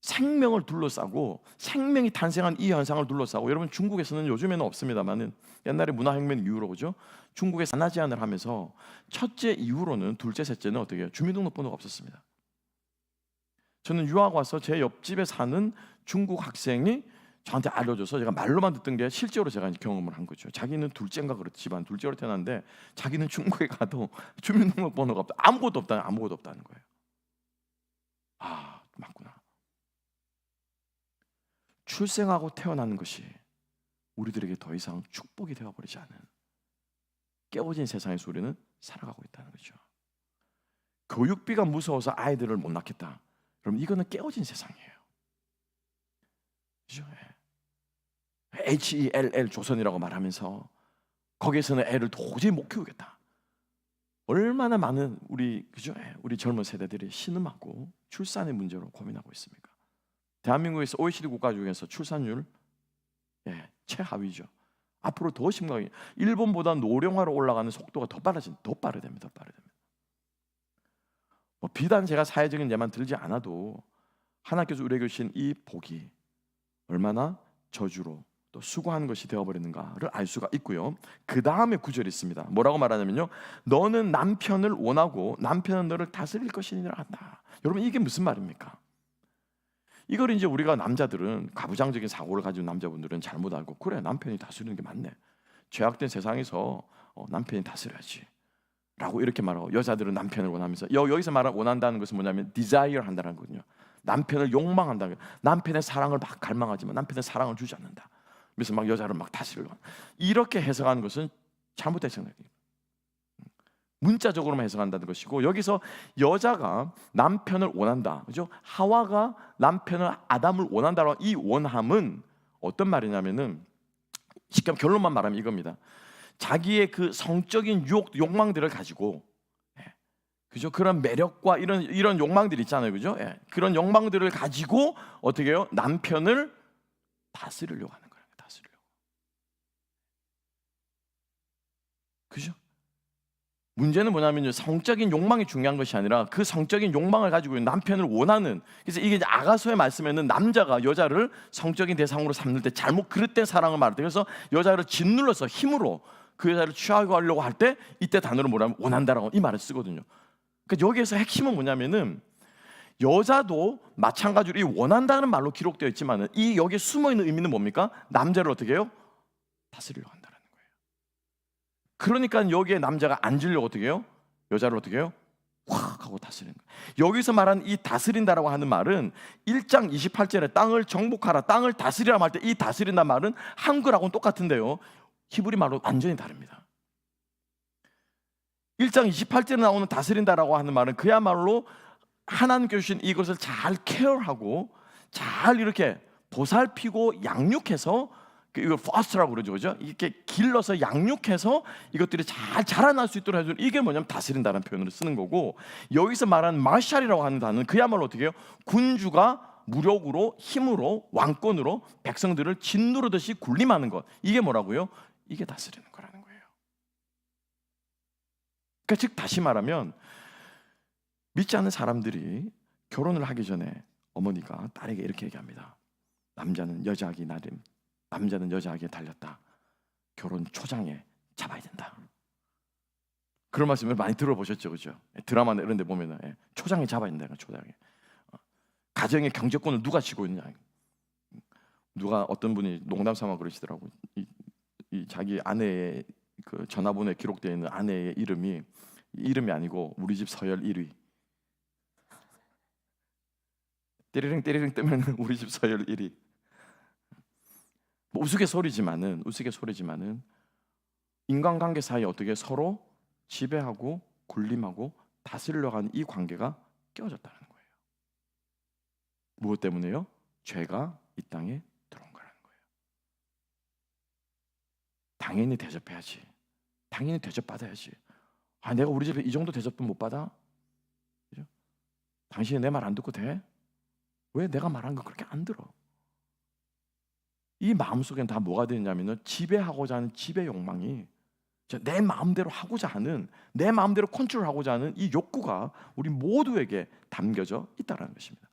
생명을 둘러싸고 생명이 탄생한 이 현상을 둘러싸고, 여러분 중국에서는 요즘에는 없습니다만은 옛날에 문화혁명 이후로 그죠? 중국에 산하 제한을 하면서 첫째 이후로는 둘째 셋째는 어떻게 해요? 주민등록번호가 없었습니다. 저는 유학 와서 제 옆집에 사는 중국 학생이 저한테 알려줘서 제가 말로만 듣던 게 실제로 제가 경험을 한 거죠. 자기는 둘째인가 그렇지, 집안 둘째로 태어났는데 자기는 중국에 가도 주민등록번호가 없다, 아무것도 없다는 거예요. 아, 맞구나. 출생하고 태어나는 것이 우리들에게 더 이상 축복이 되어버리지 않은 깨어진 세상에서 우리는 살아가고 있다는 거죠. 교육비가 무서워서 아이들을 못 낳겠다, 그럼 이거는 깨어진 세상이에요. 그죠? HELL 조선이라고 말하면서 거기에서는 애를 도저히 못 키우겠다. 얼마나 많은 우리 젊은 세대들이 신음하고 출산의 문제로 고민하고 있습니까? 대한민국에서 OECD 국가 중에서 출산율 최하위죠. 앞으로 더 심각하게 일본보다 노령화로 올라가는 속도가 더 빠르답니다. 뭐 비단 제가 사회적인 예만 들지 않아도 하나님께서 우리에게 주신 이 복이 얼마나 저주로 또 수고하는 것이 되어버리는가를 알 수가 있고요. 그 다음에 구절이 있습니다. 뭐라고 말하냐면요, 너는 남편을 원하고 남편은 너를 다스릴 것이니라 한다. 여러분 이게 무슨 말입니까? 이걸 이제 우리가 남자들은, 가부장적인 사고를 가진 남자분들은 잘못 알고, 그래 남편이 다스리는 게 맞네, 죄악된 세상에서 남편이 다스려야지 라고 이렇게 말하고, 여자들은 남편을 원하면서 여기서 말하는 원한다는 것은 뭐냐면 desire 한다는 거거든요. 남편을 욕망한다는 거예요. 남편의 사랑을 막 갈망하지만 남편의 사랑을 주지 않는다. 그래서 막 여자를 막 다스리려고, 이렇게 해석하는 것은 잘못된 생각이에요. 문자적으로만 해석한다는 것이고, 여기서 여자가 남편을 원한다, 그죠? 하와가 남편을, 아담을 원한다라는 이 원함은 어떤 말이냐면은, 쉽게 결론만 말하면 이겁니다. 자기의 그 성적인 욕망들을 가지고, 그죠? 그런 매력과 이런 욕망들 있잖아요, 그죠? 그런 욕망들을 가지고 어떻게 해요? 남편을 다스리려고 하는 거예요. 다스리려고. 그죠? 문제는 뭐냐면요, 성적인 욕망이 중요한 것이 아니라 그 성적인 욕망을 가지고 있는 남편을 원하는, 그래서 이게 이제 아가서의 말씀에는 남자가 여자를 성적인 대상으로 삼을 때 잘못 그릇된 사랑을 말할 때, 그래서 여자를 짓눌러서 힘으로 그 여자를 취하려고 할 때 이때 단어를 뭐라면 원한다라고 이 말을 쓰거든요. 그러니까 여기에서 핵심은 뭐냐면은, 여자도 마찬가지로 이 원한다는 말로 기록되어 있지만은 이 여기에 숨어 있는 의미는 뭡니까? 남자를 어떻게 해요? 다스리려고 한다. 그러니까 여기에 남자가 앉으려고 어떻게 해요? 여자를 어떻게 해요? 확 하고 다스리는 거예요. 여기서 말하는 이 다스린다라고 하는 말은 1장 28절에 땅을 정복하라, 땅을 다스리라 할 때 이 다스린다 말은 한글하고는 똑같은데요, 히브리 말로 완전히 다릅니다. 1장 28절에 나오는 다스린다라고 하는 말은 그야말로 하나님께서 주신 이것을 잘 케어하고 잘 이렇게 보살피고 양육해서, 이걸 foster라고 그러죠, 그죠? 이렇게 길러서 양육해서 이것들이 잘 자라날 수 있도록 해주는, 이게 뭐냐면 다스린다는 표현으로 쓰는 거고, 여기서 말하는 마샬이라고 하는 단어는 그야말로 어떻게 해요? 군주가 무력으로, 힘으로, 왕권으로 백성들을 짓누르듯이 군림하는 것, 이게 뭐라고요? 이게 다스리는 거라는 거예요. 그러니까 즉 다시 말하면, 믿지 않는 사람들이 결혼을 하기 전에 어머니가 딸에게 이렇게 얘기합니다. 남자는 여자하기 나름, 남자는 여자에게 달렸다. 결혼 초장에 잡아야 된다. 그런 말씀을 많이 들어보셨죠, 그죠? 드라마나 이런 데 보면은 초장에 잡아야 된다. 초장에. 가정의 경제권을 누가 쥐고 있냐. 누가 어떤 분이 농담 삼아 그러시더라고. 이 자기 아내의 그 전화번호에 기록되어 있는 아내의 이름이 아니고 우리 집 서열 1위. 띠리링 뜨면 우리 집 서열 1위. 우스갯소리지만은 인간관계 사이에 어떻게 서로 지배하고 군림하고 다스리려고 하는 이 관계가 깨어졌다는 거예요. 무엇 때문에요? 죄가 이 땅에 들어온 거라는 거예요. 당연히 대접해야지. 당연히 대접받아야지. 내가 우리 집에 이 정도 대접도 못 받아? 그죠? 당신이 내 말 안 듣고 돼? 왜 내가 말한 거 그렇게 안 들어? 이 마음속엔 다 뭐가 되냐면은 지배하고자 하는 지배 욕망이, 내 마음대로 하고자 하는, 내 마음대로 컨트롤하고자 하는 이 욕구가 우리 모두에게 담겨져 있다는 것입니다.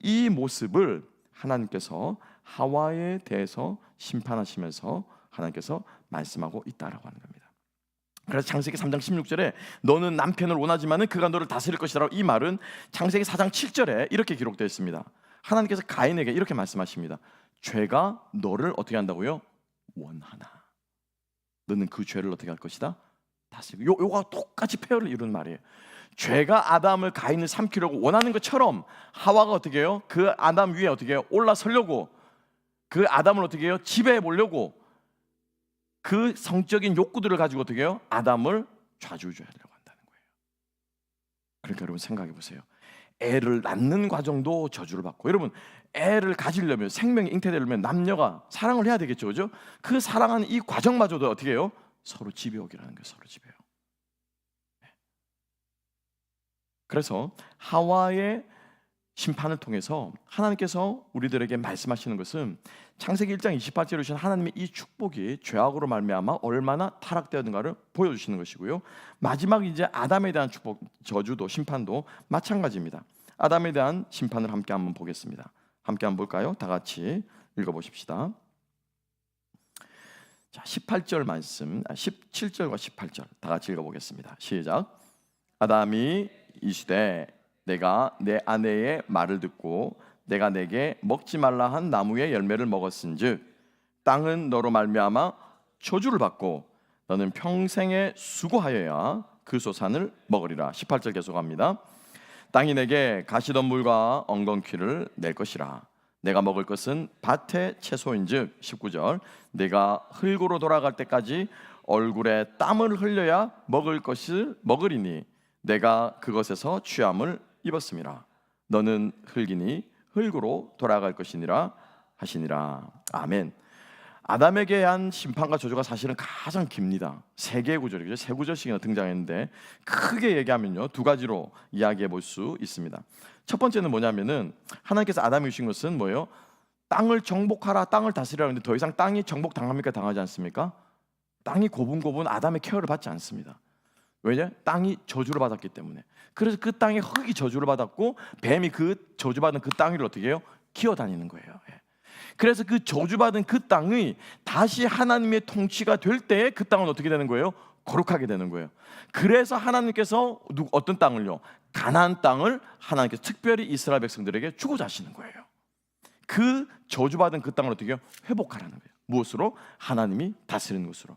이 모습을 하나님께서 하와에 대해서 심판하시면서 하나님께서 말씀하고 있다라고 하는 겁니다. 그래서 창세기 3장 16절에 너는 남편을 원하지만은 그가 너를 다스릴 것이라고, 이 말은 창세기 4장 7절에 이렇게 기록되어 있습니다. 하나님께서 가인에게 이렇게 말씀하십니다. 죄가 너를 어떻게 한다고요? 원하나. 너는 그 죄를 어떻게 할 것이다? 다스리고. 요가 똑같이 페어를 이루는 말이에요. 죄가 아담을, 가인을 삼키려고 원하는 것처럼 하와가 어떻게 해요? 그 아담 위에 어떻게 해요? 올라서려고, 그 아담을 어떻게 해요? 지배해 보려고, 그 성적인 욕구들을 가지고 어떻게 해요? 아담을 좌지우지하려고 한다는 거예요. 그러니까 여러분 생각해 보세요. 애를 낳는 과정도 저주를 받고, 여러분 애를 가지려면, 생명이 잉태되려면 남녀가 사랑을 해야 되겠죠, 그죠? 그 사랑하는 이 과정마저도 어떻게 해요? 서로 지배욕이라는 거예요. 서로 지배욕. 그래서 하와의 심판을 통해서 하나님께서 우리들에게 말씀하시는 것은 창세기 1장 28절에 주신 하나님의 이 축복이 죄악으로 말미암아 얼마나 타락되었는가를 보여주시는 것이고요. 마지막 이제 아담에 대한 축복, 저주도 심판도 마찬가지입니다. 아담에 대한 심판을 함께 한번 보겠습니다. 함께 한번 볼까요? 다 같이 읽어보십시다. 자, 18절 말씀, 17절과 18절 다 같이 읽어보겠습니다. 시작. 아담이 이르되 내가 내 아내의 말을 듣고 내가 내게 먹지 말라 한 나무의 열매를 먹었은즉 땅은 너로 말미암아 저주를 받고 너는 평생에 수고하여야 그 소산을 먹으리라. 18절 계속합니다. 땅이 내게 가시덤불과 엉겅퀴를 낼 것이라. 내가 먹을 것은 밭의 채소인즉 19절 내가 흙으로 돌아갈 때까지 얼굴에 땀을 흘려야 먹을 것을 먹으리니 내가 그것에서 취함을 입었음이라. 너는 흙이니 흙으로 돌아갈 것이니라 하시니라. 아멘. 아담에게 한 심판과 저주가 사실은 가장 깁니다. 세 개의 구절이죠. 세 구절씩이나 등장했는데 크게 얘기하면요, 두 가지로 이야기해 볼 수 있습니다. 첫 번째는 뭐냐면은 하나님께서 아담에 주신 것은 뭐예요? 땅을 정복하라, 땅을 다스리라 하는데 더 이상 땅이 정복 당합니까? 당하지 않습니까? 땅이 고분고분 아담의 케어를 받지 않습니다. 왜냐? 땅이 저주를 받았기 때문에. 그래서 그 땅에 흙이 저주를 받았고 뱀이 그 저주받은 그 땅 위를 어떻게 해요? 기어다니는 거예요. 그래서 그 저주받은 그 땅이 다시 하나님의 통치가 될 때 그 땅은 어떻게 되는 거예요? 거룩하게 되는 거예요. 그래서 하나님께서 어떤 땅을요? 가나안 땅을 하나님께서 특별히 이스라엘 백성들에게 주고자 하시는 거예요. 그 저주받은 그 땅을 어떻게 해요? 회복하라는 거예요. 무엇으로? 하나님이 다스리는 것으로.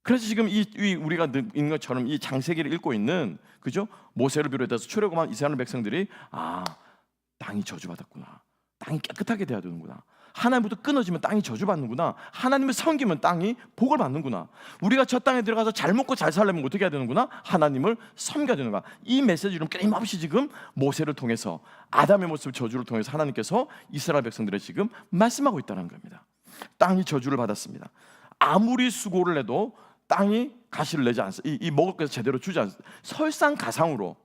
그래서 지금 우리가 읽는 것처럼 이 창세기를 읽고 있는, 그죠? 모세를 비롯해서 출애굽한 이스라엘 백성들이 땅이 저주받았구나. 땅이 깨끗하게 돼야 되는구나. 하나님부터 끊어지면 땅이 저주받는구나. 하나님을 섬기면 땅이 복을 받는구나. 우리가 저 땅에 들어가서 잘 먹고 잘 살려면 어떻게 해야 되는구나? 하나님을 섬겨야 되는구나. 이 메시지를 끊임없이 지금 모세를 통해서, 아담의 모습 저주를 통해서 하나님께서 이스라엘 백성들에 지금 말씀하고 있다는 겁니다. 땅이 저주를 받았습니다. 아무리 수고를 해도 땅이 가시를 내지 않습니다. 이 먹을 것을 제대로 주지 않습니다. 설상가상으로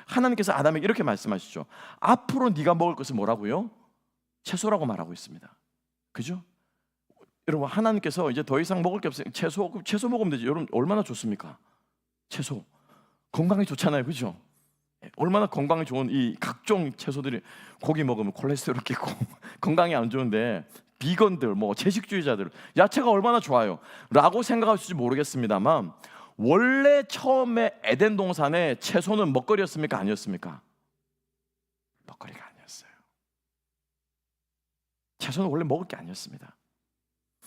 하나님께서 아담에게 이렇게 말씀하시죠. 앞으로 네가 먹을 것은 뭐라고요? 채소라고 말하고 있습니다. 그죠? 여러분, 하나님께서 이제 더 이상 먹을 게 없어요. 채소 먹으면 되지. 여러분, 얼마나 좋습니까? 채소 건강에 좋잖아요, 그죠? 얼마나 건강에 좋은 이 각종 채소들이, 고기 먹으면 콜레스테롤 끼고 건강에 안 좋은데 비건들, 뭐 채식주의자들, 야채가 얼마나 좋아요 라고 생각하실지 모르겠습니다만, 원래 처음에 에덴 동산에 채소는 먹거리였습니까? 아니었습니까? 먹거리가 아니었어요. 채소는 원래 먹을 게 아니었습니다.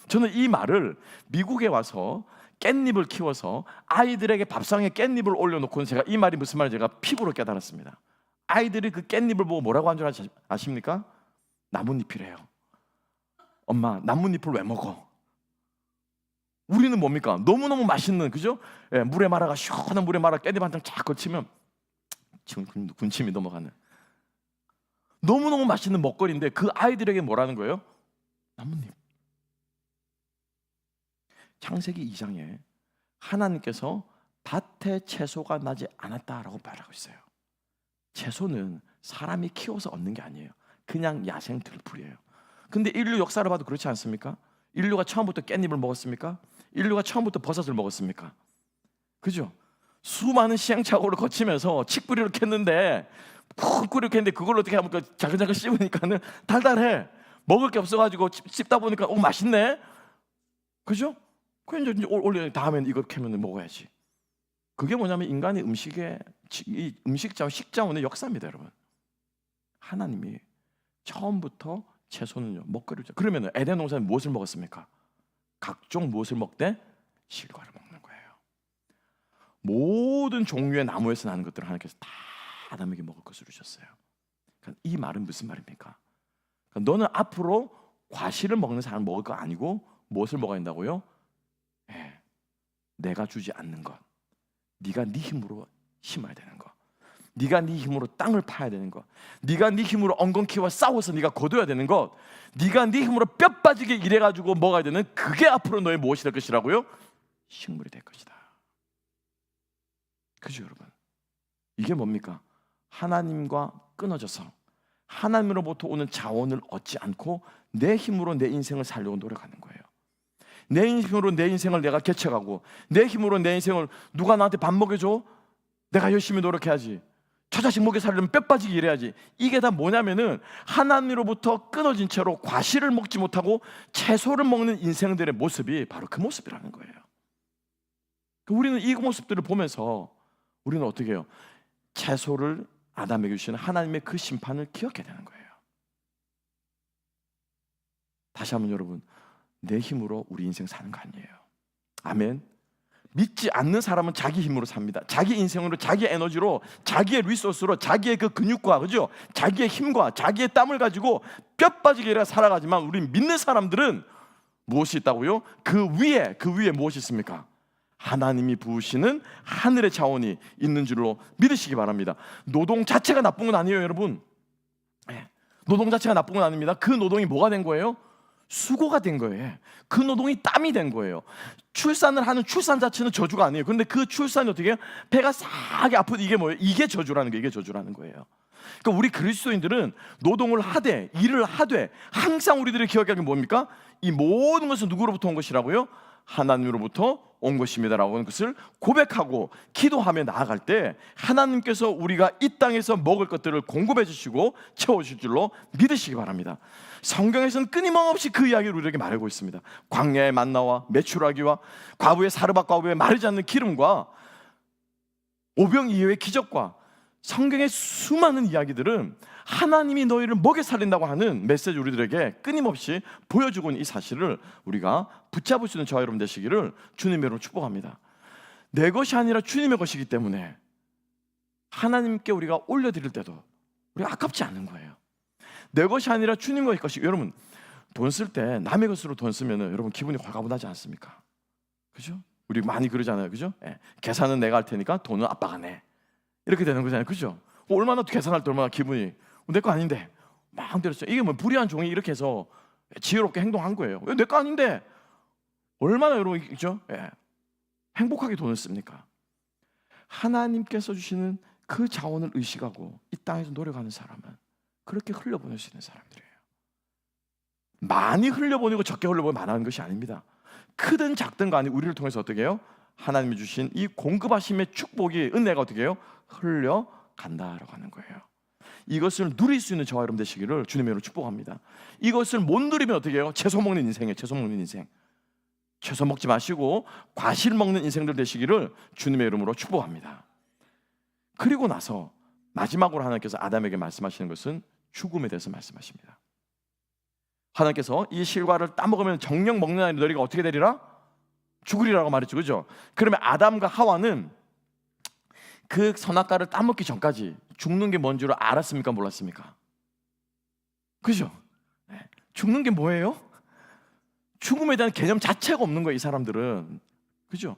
저는 이 말을 미국에 와서 깻잎을 키워서 아이들에게 밥상에 깻잎을 올려놓고는 제가 이 말이 무슨 말인지 제가 피부로 깨달았습니다. 아이들이 그 깻잎을 보고 뭐라고 한 줄 아십니까? 나뭇잎이래요. 엄마, 나뭇잎을 왜 먹어? 우리는 뭡니까? 너무너무 맛있는, 그죠? 예, 물에 말아가, 시원한 물에 말아 깻잎 한 장 쫙 걸치면 지금 군침이 넘어가는 너무너무 맛있는 먹거리인데 그 아이들에게 뭐라는 거예요? 나뭇잎. 창세기 2장에 하나님께서 밭에 채소가 나지 않았다라고 말하고 있어요. 채소는 사람이 키워서 얻는 게 아니에요. 그냥 야생 들풀이에요. 근데 인류 역사를 봐도 그렇지 않습니까? 인류가 처음부터 깻잎을 먹었습니까? 인류가 처음부터 버섯을 먹었습니까? 그죠? 수많은 시행착오를 거치면서 칡뿌리를 캤는데 푹 끓여 캤는데 그걸 어떻게 하면 자글자글 씹으니까는 달달해. 먹을 게 없어가지고 씹다 보니까 맛있네. 그죠? 그래서 이제 원래 다음엔 이거 캐면 먹어야지. 그게 뭐냐면 인간의 이 음식자원, 식자원의 역사입니다, 여러분. 하나님이 처음부터 채소는요 먹거리죠. 그러면 에덴 동산에 무엇을 먹었습니까? 각종 무엇을 먹되? 실과를 먹는 거예요. 모든 종류의 나무에서 나는 것들을 하나님께서 다 아담에게 먹을 것을 주셨어요. 그러니까 이 말은 무슨 말입니까? 그러니까 너는 앞으로 과실을 먹는 사람 먹을 거 아니고 무엇을 먹어야 한다고요? 내가 주지 않는 것, 네가 네 힘으로 심어야 되는 것, 네가 네 힘으로 땅을 파야 되는 것, 네가 네 힘으로 엉겅퀴와 싸워서 네가 거둬야 되는 것, 네가 네 힘으로 뼈 빠지게 일해가지고 먹어야 되는 그게 앞으로 너의 무엇이 될 것이라고요? 식물이 될 것이다. 그죠, 여러분? 이게 뭡니까? 하나님과 끊어져서 하나님으로부터 오는 자원을 얻지 않고 내 힘으로 내 인생을 살려고 노력하는 거예요. 내 힘으로 내 인생을 내가 개척하고, 내 힘으로 내 인생을 누가 나한테 밥 먹여줘? 내가 열심히 노력해야지. 처자식 먹여 살려면 뼈 빠지게 일해야지. 이게 다 뭐냐면은 하나님으로부터 끊어진 채로 과실을 먹지 못하고 채소를 먹는 인생들의 모습이 바로 그 모습이라는 거예요. 우리는 이 모습들을 보면서 우리는 어떻게 해요? 채소를 아담에게 주시는 하나님의 그 심판을 기억해야 되는 거예요. 다시 한번 여러분, 내 힘으로 우리 인생 사는 거 아니에요. 아멘. 믿지 않는 사람은 자기 힘으로 삽니다. 자기 인생으로, 자기 에너지로, 자기의 리소스로, 자기의 그 근육과, 그죠? 자기의 힘과 자기의 땀을 가지고 뼈 빠지게 살아가지만, 우리 믿는 사람들은 무엇이 있다고요? 그 위에 무엇이 있습니까? 하나님이 부으시는 하늘의 자원이 있는 줄로 믿으시기 바랍니다. 노동 자체가 나쁜 건 아니에요, 여러분. 노동 자체가 나쁜 건 아닙니다. 그 노동이 뭐가 된 거예요? 수고가 된 거예요. 그 노동이 땀이 된 거예요. 출산을 하는 출산 자체는 저주가 아니에요. 그런데 그 출산이 어떻게 해요? 배가 싸게 아픈 이게 뭐예요? 이게 저주라는 거예요. 이게 저주라는 거예요. 그러니까 우리 그리스도인들은 노동을 하되, 일을 하되, 항상 우리들이 기억해야 하는 게 뭡니까? 이 모든 것은 누구로부터 온 것이라고요? 하나님으로부터 온 것입니다라고 하는 것을 고백하고 기도하며 나아갈 때 하나님께서 우리가 이 땅에서 먹을 것들을 공급해 주시고 채워주실 줄로 믿으시기 바랍니다. 성경에서는 끊임없이 그 이야기를 우리에게 말하고 있습니다. 광야의 만나와 메추라기와 과부의 사르밧 과부의 마르지 않는 기름과 오병이어의 기적과 성경의 수많은 이야기들은 하나님이 너희를 먹여 살린다고 하는 메시지 우리들에게 끊임없이 보여주고 있는 이 사실을 우리가 붙잡을 수 있는 저와 여러분 되시기를 주님의 이름으로 축복합니다. 내 것이 아니라 주님의 것이기 때문에 하나님께 우리가 올려드릴 때도 우리가 아깝지 않은 거예요. 내 것이 아니라 주님의 것이. 여러분, 돈 쓸 때 남의 것으로 돈 쓰면 여러분 기분이 홀가분하지 않습니까? 그죠? 우리 많이 그러잖아요. 그죠? 계산은 내가 할 테니까 돈은 아빠가 내. 이렇게 되는 거잖아요. 그죠? 얼마나 계산할 때 얼마나 기분이 내 거 아닌데 마음대로 써. 이게 뭐 불의한 종이 이렇게 해서 지혜롭게 행동한 거예요. 내 거 아닌데 얼마나 여러분 그죠? 행복하게 돈을 씁니까? 하나님께서 주시는 그 자원을 의식하고 이 땅에서 노력하는 사람은 그렇게 흘려보낼 수 있는 사람들이에요. 많이 흘려보내고 적게 흘려보내고 많아는 것이 아닙니다. 크든 작든 간에 우리를 통해서 어떻게 해요? 하나님이 주신 이 공급하심의 축복이, 은혜가 어떻게 해요? 흘려간다라고 하는 거예요. 이것을 누릴 수 있는 저와 여러분 되시기를 주님의 이름으로 축복합니다. 이것을 못 누리면 어떻게 해요? 채소 먹는 인생이에요. 채소 먹는 인생. 채소 먹지 마시고 과실 먹는 인생들 되시기를 주님의 이름으로 축복합니다. 그리고 나서 마지막으로 하나님께서 아담에게 말씀하시는 것은 죽음에 대해서 말씀하십니다. 하나님께서 이 실과를 따먹으면 정령 먹는 아이 너희가 어떻게 되리라? 죽으리라고 말했죠. 그죠? 그러면 아담과 하와는 그 선악과를 따먹기 전까지 죽는 게 뭔 줄 알았습니까? 몰랐습니까? 그죠? 죽는 게 뭐예요? 죽음에 대한 개념 자체가 없는 거예요, 이 사람들은. 그죠?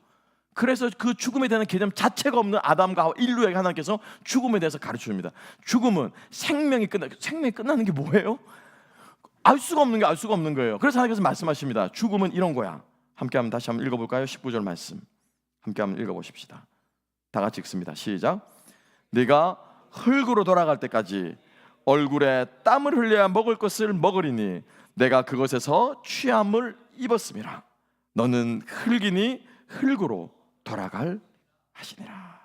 그래서 그 죽음에 대한 개념 자체가 없는 아담과 하와, 인류에게 하나님께서 죽음에 대해서 가르쳐줍니다. 죽음은 생명이 끝나는 게 뭐예요? 알 수가 없는 게 알 수가 없는 거예요. 그래서 하나님께서 말씀하십니다. 죽음은 이런 거야. 함께 한번 다시 한번 읽어볼까요? 19절 말씀 함께 한번 읽어보십시다. 다 같이 읽습니다. 시작. 네가 흙으로 돌아갈 때까지 얼굴에 땀을 흘려야 먹을 것을 먹으리니 내가 그것에서 취함을 입었음이라. 너는 흙이니 흙으로 돌아갈 하시니라.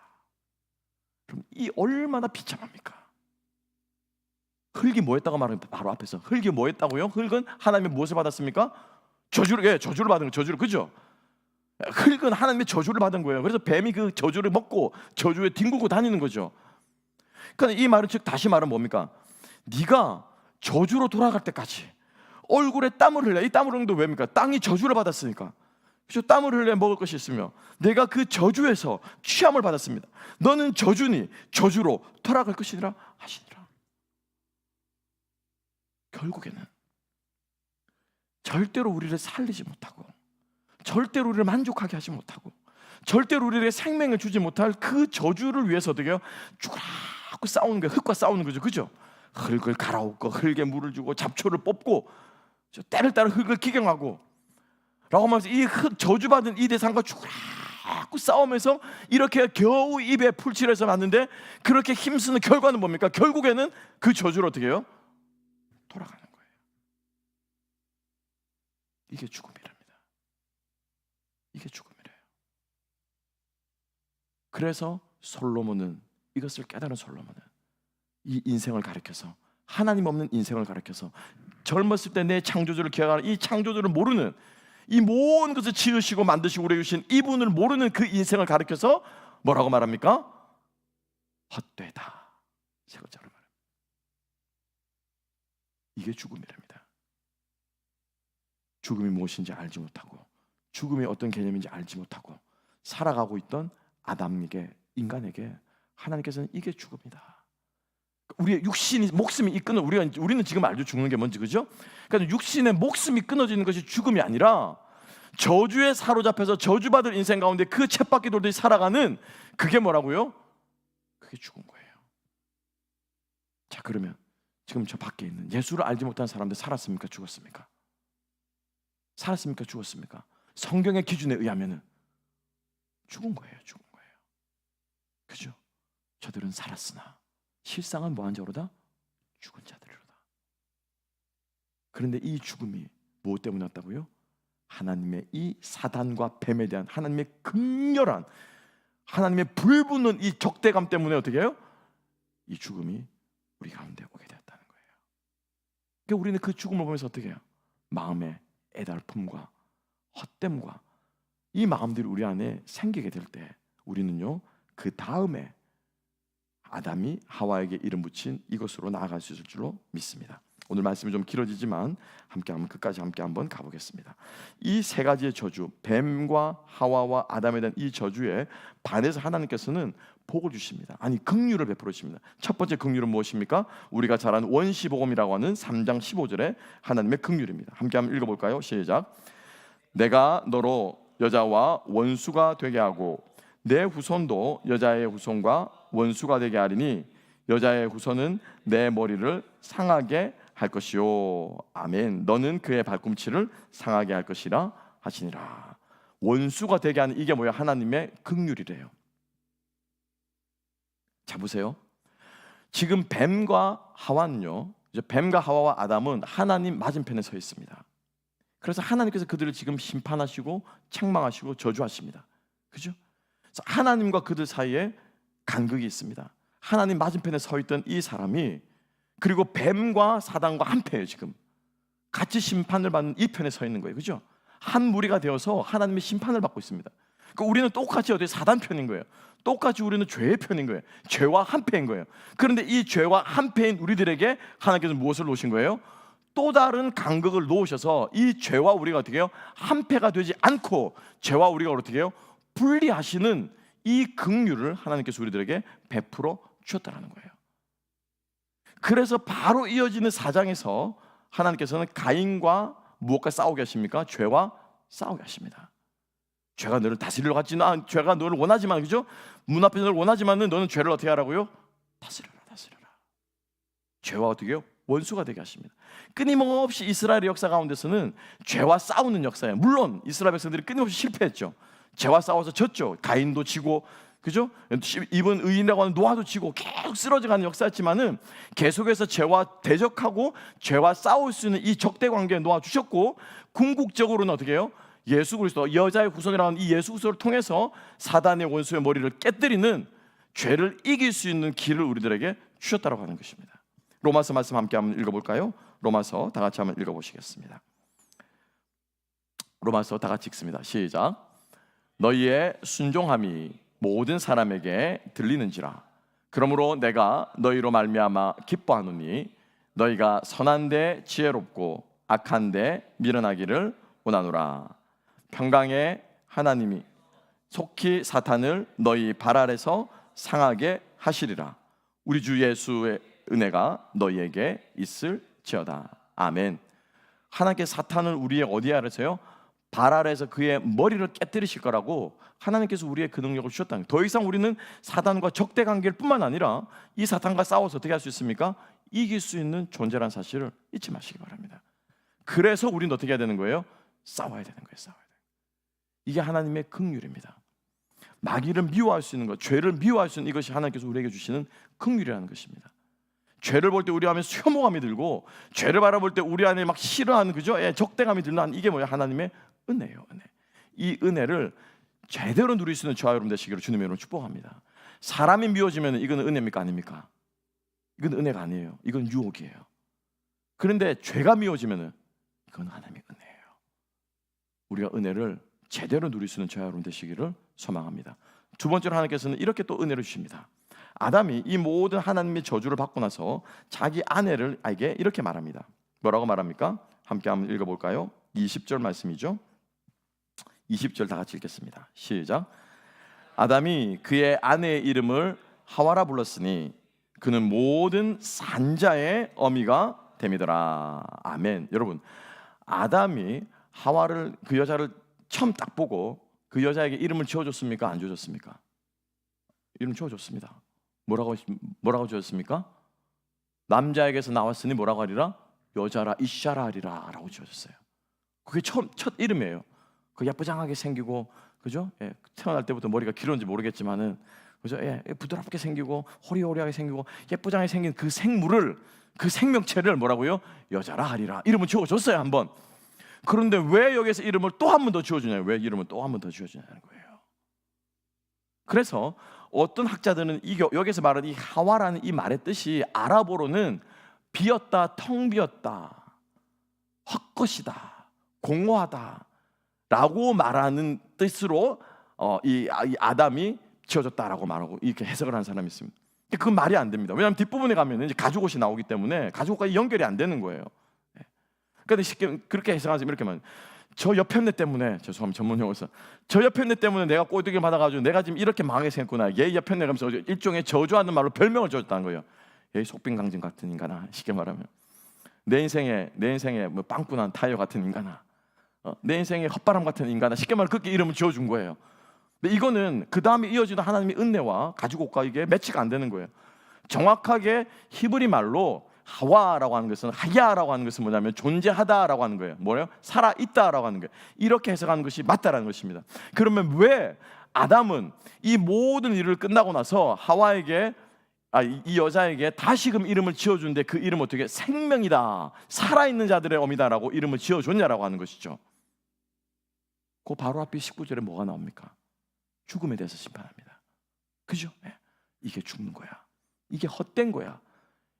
그럼 이 얼마나 비참합니까? 흙이 뭐 했다고 말하면 바로 앞에서 흙이 뭐 했다고요? 흙은 하나님의 무엇을 받았습니까? 저주를 받은 거예요. 저주를, 그죠? 흙은 하나님의 저주를 받은 거예요. 그래서 뱀이 그 저주를 먹고 저주에 뒹굴고 다니는 거죠. 그러니까 이 말은 즉 다시 말은 뭡니까? 네가 저주로 돌아갈 때까지 얼굴에 땀을 흘려. 이 땀을 흘리는 게 왜입니까? 땅이 저주를 받았으니까. 그렇죠? 땀을 흘려 먹을 것이 있으며 내가 그 저주에서 취함을 받았습니다. 너는 저주니 저주로 돌아갈 것이니라 하시니라. 결국에는 절대로 우리를 살리지 못하고 절대로 우리를 만족하게 하지 못하고 절대로 우리에게 생명을 주지 못할 그 저주를 위해서 어떻게 해요? 죽으라고 싸우는 거예요. 흙과 싸우는 거죠. 그죠? 흙을 갈아엎고 흙에 물을 주고 잡초를 뽑고 때를 따라 흙을 기경하고 라고 하면서 이 흙 저주받은 이 대상과 죽으라고 싸우면서 이렇게 겨우 입에 풀칠해서 맞는데 그렇게 힘쓰는 결과는 뭡니까? 결국에는 그 저주를 어떻게 해요? 돌아가는 거예요. 이게 죽음이랍니다. 이게 죽음이래요. 그래서 솔로몬은 이것을 깨달은 솔로몬은 이 인생을 가리켜서 하나님 없는 인생을 가리켜서 젊었을 때 내 창조주를 기억하는 이 창조주를 모르는 이 모든 것을 지으시고 만드시고 우리에게 주신 이분을 모르는 그 인생을 가리켜서 뭐라고 말합니까? 헛되다. 세 번째로 말합니다. 이게 죽음이랍니다. 죽음이 무엇인지 알지 못하고 죽음이 어떤 개념인지 알지 못하고 살아가고 있던 아담에게 인간에게 하나님께서는 이게 죽음이다. 우리의 육신이 목숨이 끊어 우리는 지금 알죠. 죽는 게 뭔지, 그죠? 그러니까 육신의 목숨이 끊어지는 것이 죽음이 아니라 저주에 사로잡혀서 저주받을 인생 가운데 그 쳇바퀴 돌듯이 살아가는 그게 뭐라고요? 그게 죽은 거예요. 자, 그러면 지금 저 밖에 있는 예수를 알지 못하는 사람들 살았습니까? 죽었습니까? 살았습니까? 죽었습니까? 성경의 기준에 의하면은 죽은 거예요. 죽은 거예요. 그죠? 저들은 살았으나 실상은 뭐한 자로다? 죽은 자들이로다. 그런데 이 죽음이 무엇 때문에 왔다고요? 하나님의 이 사단과 뱀에 대한 하나님의 극렬한 하나님의 불붙는 이 적대감 때문에 어떻게 해요? 이 죽음이 우리 가운데 오게 되었다는 거예요. 그러니까 우리는 그 죽음을 보면서 어떻게 해요? 마음의 애달픔과 헛됨과 이 마음들이 우리 안에 생기게 될 때 우리는요 그 다음에 아담이 하와에게 이름 붙인 이것으로 나아갈 수 있을 줄로 믿습니다. 오늘 말씀이 좀 길어지지만 끝까지 함께 한번 가보겠습니다. 이 세 가지의 저주, 뱀과 하와와 아담에 대한 이 저주에 반해서 하나님께서는 복을 주십니다. 아니 긍휼을 베풀어 주십니다. 첫 번째 긍휼은 무엇입니까? 우리가 잘 아는 원시복음이라고 하는 3장 15절의 하나님의 긍휼입니다. 함께 한번 읽어볼까요? 시작. 내가 너로 여자와 원수가 되게 하고 내 후손도 여자의 후손과 원수가 되게 하리니 여자의 후손은 내 머리를 상하게 할 것이요. 아멘. 너는 그의 발꿈치를 상하게 할 것이라 하시니라. 원수가 되게 하는 이게 뭐야? 하나님의 긍휼이래요. 자 보세요. 지금 뱀과 하와는요, 뱀과 하와와 아담은 하나님 맞은편에 서 있습니다. 그래서 하나님께서 그들을 지금 심판하시고 책망하시고 저주하십니다. 그죠? 그래서 하나님과 그들 사이에 간극이 있습니다. 하나님 맞은편에 서 있던 이 사람이 그리고 뱀과 사단과 한패예요. 지금 같이 심판을 받는 이 편에 서 있는 거예요. 그죠? 한 무리가 되어서 하나님의 심판을 받고 있습니다. 그러니까 우리는 똑같이 어디 사단 편인 거예요. 똑같이 우리는 죄의 편인 거예요. 죄와 한패인 거예요. 그런데 이 죄와 한패인 우리들에게 하나님께서 무엇을 놓으신 거예요? 또 다른 간극을 놓으셔서 이 죄와 우리가 어떻게 해요? 한패가 되지 않고 죄와 우리가 어떻게 해요? 분리하시는 이 긍휼을 하나님께서 우리들에게 베풀어 주셨다는 거예요. 그래서 바로 이어지는 4장에서 하나님께서는 가인과 무엇과 싸우게 하십니까? 죄와 싸우게 하십니다. 죄가 너를 다스리려고 하지는 죄가 너를 원하지만, 그죠? 문 앞에 너를 원하지만은 너는 죄를 어떻게 하라고요? 다스려라. 죄와 어떻게 해요? 원수가 되게 하십니다. 끊임없이 이스라엘의 역사 가운데서는 죄와 싸우는 역사예요. 물론 이스라엘 백성들이 끊임없이 실패했죠. 죄와 싸워서 졌죠. 가인도 지고 그죠? 이번 의인이라고 하는 노아도 지고 계속 쓰러져가는 역사였지만은 계속해서 죄와 대적하고 죄와 싸울 수 있는 이 적대 관계에 놓아 주셨고, 궁극적으로는 어떻게 해요? 예수 그리스도, 여자의 후손이라고 하는 이 예수 그리스도를 통해서 사단의 원수의 머리를 깨뜨리는, 죄를 이길 수 있는 길을 우리들에게 주셨다고 하는 것입니다. 로마서 말씀 함께 한번 읽어볼까요? 로마서 다 같이 한번 읽어보시겠습니다. 로마서 다 같이 읽습니다. 시작. 너희의 순종함이 모든 사람에게 들리는지라. 그러므로 내가 너희로 말미암아 기뻐하노니 너희가 선한데 지혜롭고 악한데 미련하기를 원하노라. 평강의 하나님이 속히 사탄을 너희 발 아래서 상하게 하시리라. 우리 주 예수의 은혜가 너희에게 있을지어다. 아멘. 하나님께서 사탄을 우리의 어디 아래서요? 발 아래에서 그의 머리를 깨뜨리실 거라고 하나님께서 우리의 그 능력을 주셨다는 거예요. 더 이상 우리는 사단과 적대 관계일 뿐만 아니라 이 사탄과 싸워서 어떻게 할 수 있습니까? 이길 수 있는 존재라는 사실을 잊지 마시기 바랍니다. 그래서 우리는 어떻게 해야 되는 거예요? 싸워야 되는 거예요. 싸워야 돼요. 이게 하나님의 긍휼입니다. 마귀를 미워할 수 있는 것, 죄를 미워할 수 있는 이것이 하나님께서 우리에게 주시는 긍휼이라는 것입니다. 죄를 볼 때 우리 안에 혐오감이 들고, 죄를 바라볼 때 우리 안에 막 싫어하는, 그죠? 적대감이 드는, 이게 뭐예요? 하나님의 은혜예요. 은혜. 이 은혜를 제대로 누릴 수 있는 저와 여러분 되시기를 주님의 이름으로 축복합니다. 사람이 미워지면 이건 은혜입니까? 아닙니까? 이건 은혜가 아니에요. 이건 유혹이에요. 그런데 죄가 미워지면 이건 하나님의 은혜예요. 우리가 은혜를 제대로 누릴 수 있는 저와 여러분 되시기를 소망합니다. 두 번째로 하나님께서는 이렇게 또 은혜를 주십니다. 아담이 이 모든 하나님의 저주를 받고 나서 자기 아내에게 이렇게 말합니다. 뭐라고 말합니까? 함께 한번 읽어볼까요? 20절 말씀이죠. 20절 다 같이 읽겠습니다. 시작. 아담이 그의 아내의 이름을 하와라 불렀으니 그는 모든 산자의 어미가 됨이더라. 아멘. 여러분, 아담이 하와를, 그 여자를 처음 딱 보고 그 여자에게 이름을 지어줬습니까? 안 지어줬습니까? 이름 지어줬습니다. 뭐라고 지어줬습니까? 남자에게서 나왔으니 뭐라고 하리라? 여자라 이샤라 하리라 라고 지어줬어요. 그게 첫 이름이에요. 그 예쁘장하게 생기고, 그죠? 태어날 때부터 머리가 길었는지 모르겠지만은, 그죠? 부드럽게 생기고 호리호리하게 생기고 예쁘장하게 생긴 그 생물을, 그 생명체를 뭐라고요? 여자라 하리라 이름을 지어줬어요, 한번. 그런데 왜 여기서 이름을 또 한 번 더 지어주냐요? 왜 이름을 또 한 번 더 지어주냐는 거예요. 그래서 어떤 학자들은 여기서 말하는 이 하와라는 이 말의 뜻이 아랍어로는 비었다, 텅 비었다, 헛것이다, 공허하다 라고 말하는 뜻으로 이 아담이 지어졌다라고 말하고 이렇게 해석을 하는 사람이 있습니다. 그건 말이 안 됩니다. 왜냐하면 뒷부분에 가면 이제 가죽옷이 나오기 때문에 가죽옷과 연결이 안 되는 거예요. 그런데 쉽게 그렇게 해석하시면 이렇게 말해요. 저 옆편네 때문에, 죄송합니다, 전문 용어에서, 저 옆편네 때문에 내가 꼴뚜기 받아가지고 내가 지금 이렇게 망하게 생겼구나. 얘 옆편네 가면서 일종의 저주하는 말로 별명을 지어줬다는 거예요. 얘 속빈강진 같은 인간아, 쉽게 말하면 내 인생에 뭐 빵꾸난 타이어 같은 인간아, 내 인생에 헛바람 같은 인간아, 쉽게 말하면 그렇게 이름을 지어준 거예요. 근데 이거는 그 다음에 이어지는 하나님의 은혜와 가죽옷과 이게 매치가 안 되는 거예요. 정확하게 히브리 말로 하와라고 하는 것은, 하야라고 하는 것은 뭐냐면 존재하다라고 하는 거예요. 뭐예요? 살아있다라고 하는 거예요. 이렇게 해석하는 것이 맞다라는 것입니다. 그러면 왜 아담은 이 모든 일을 끝나고 나서 하와에게, 이 여자에게 다시금 이름을 지어주는데 그 이름 어떻게? 생명이다, 살아있는 자들의 어미다라고 이름을 지어줬냐라고 하는 것이죠. 그 바로 앞에 19절에 뭐가 나옵니까? 죽음에 대해서 심판합니다. 그죠? 이게 죽는 거야. 이게 헛된 거야.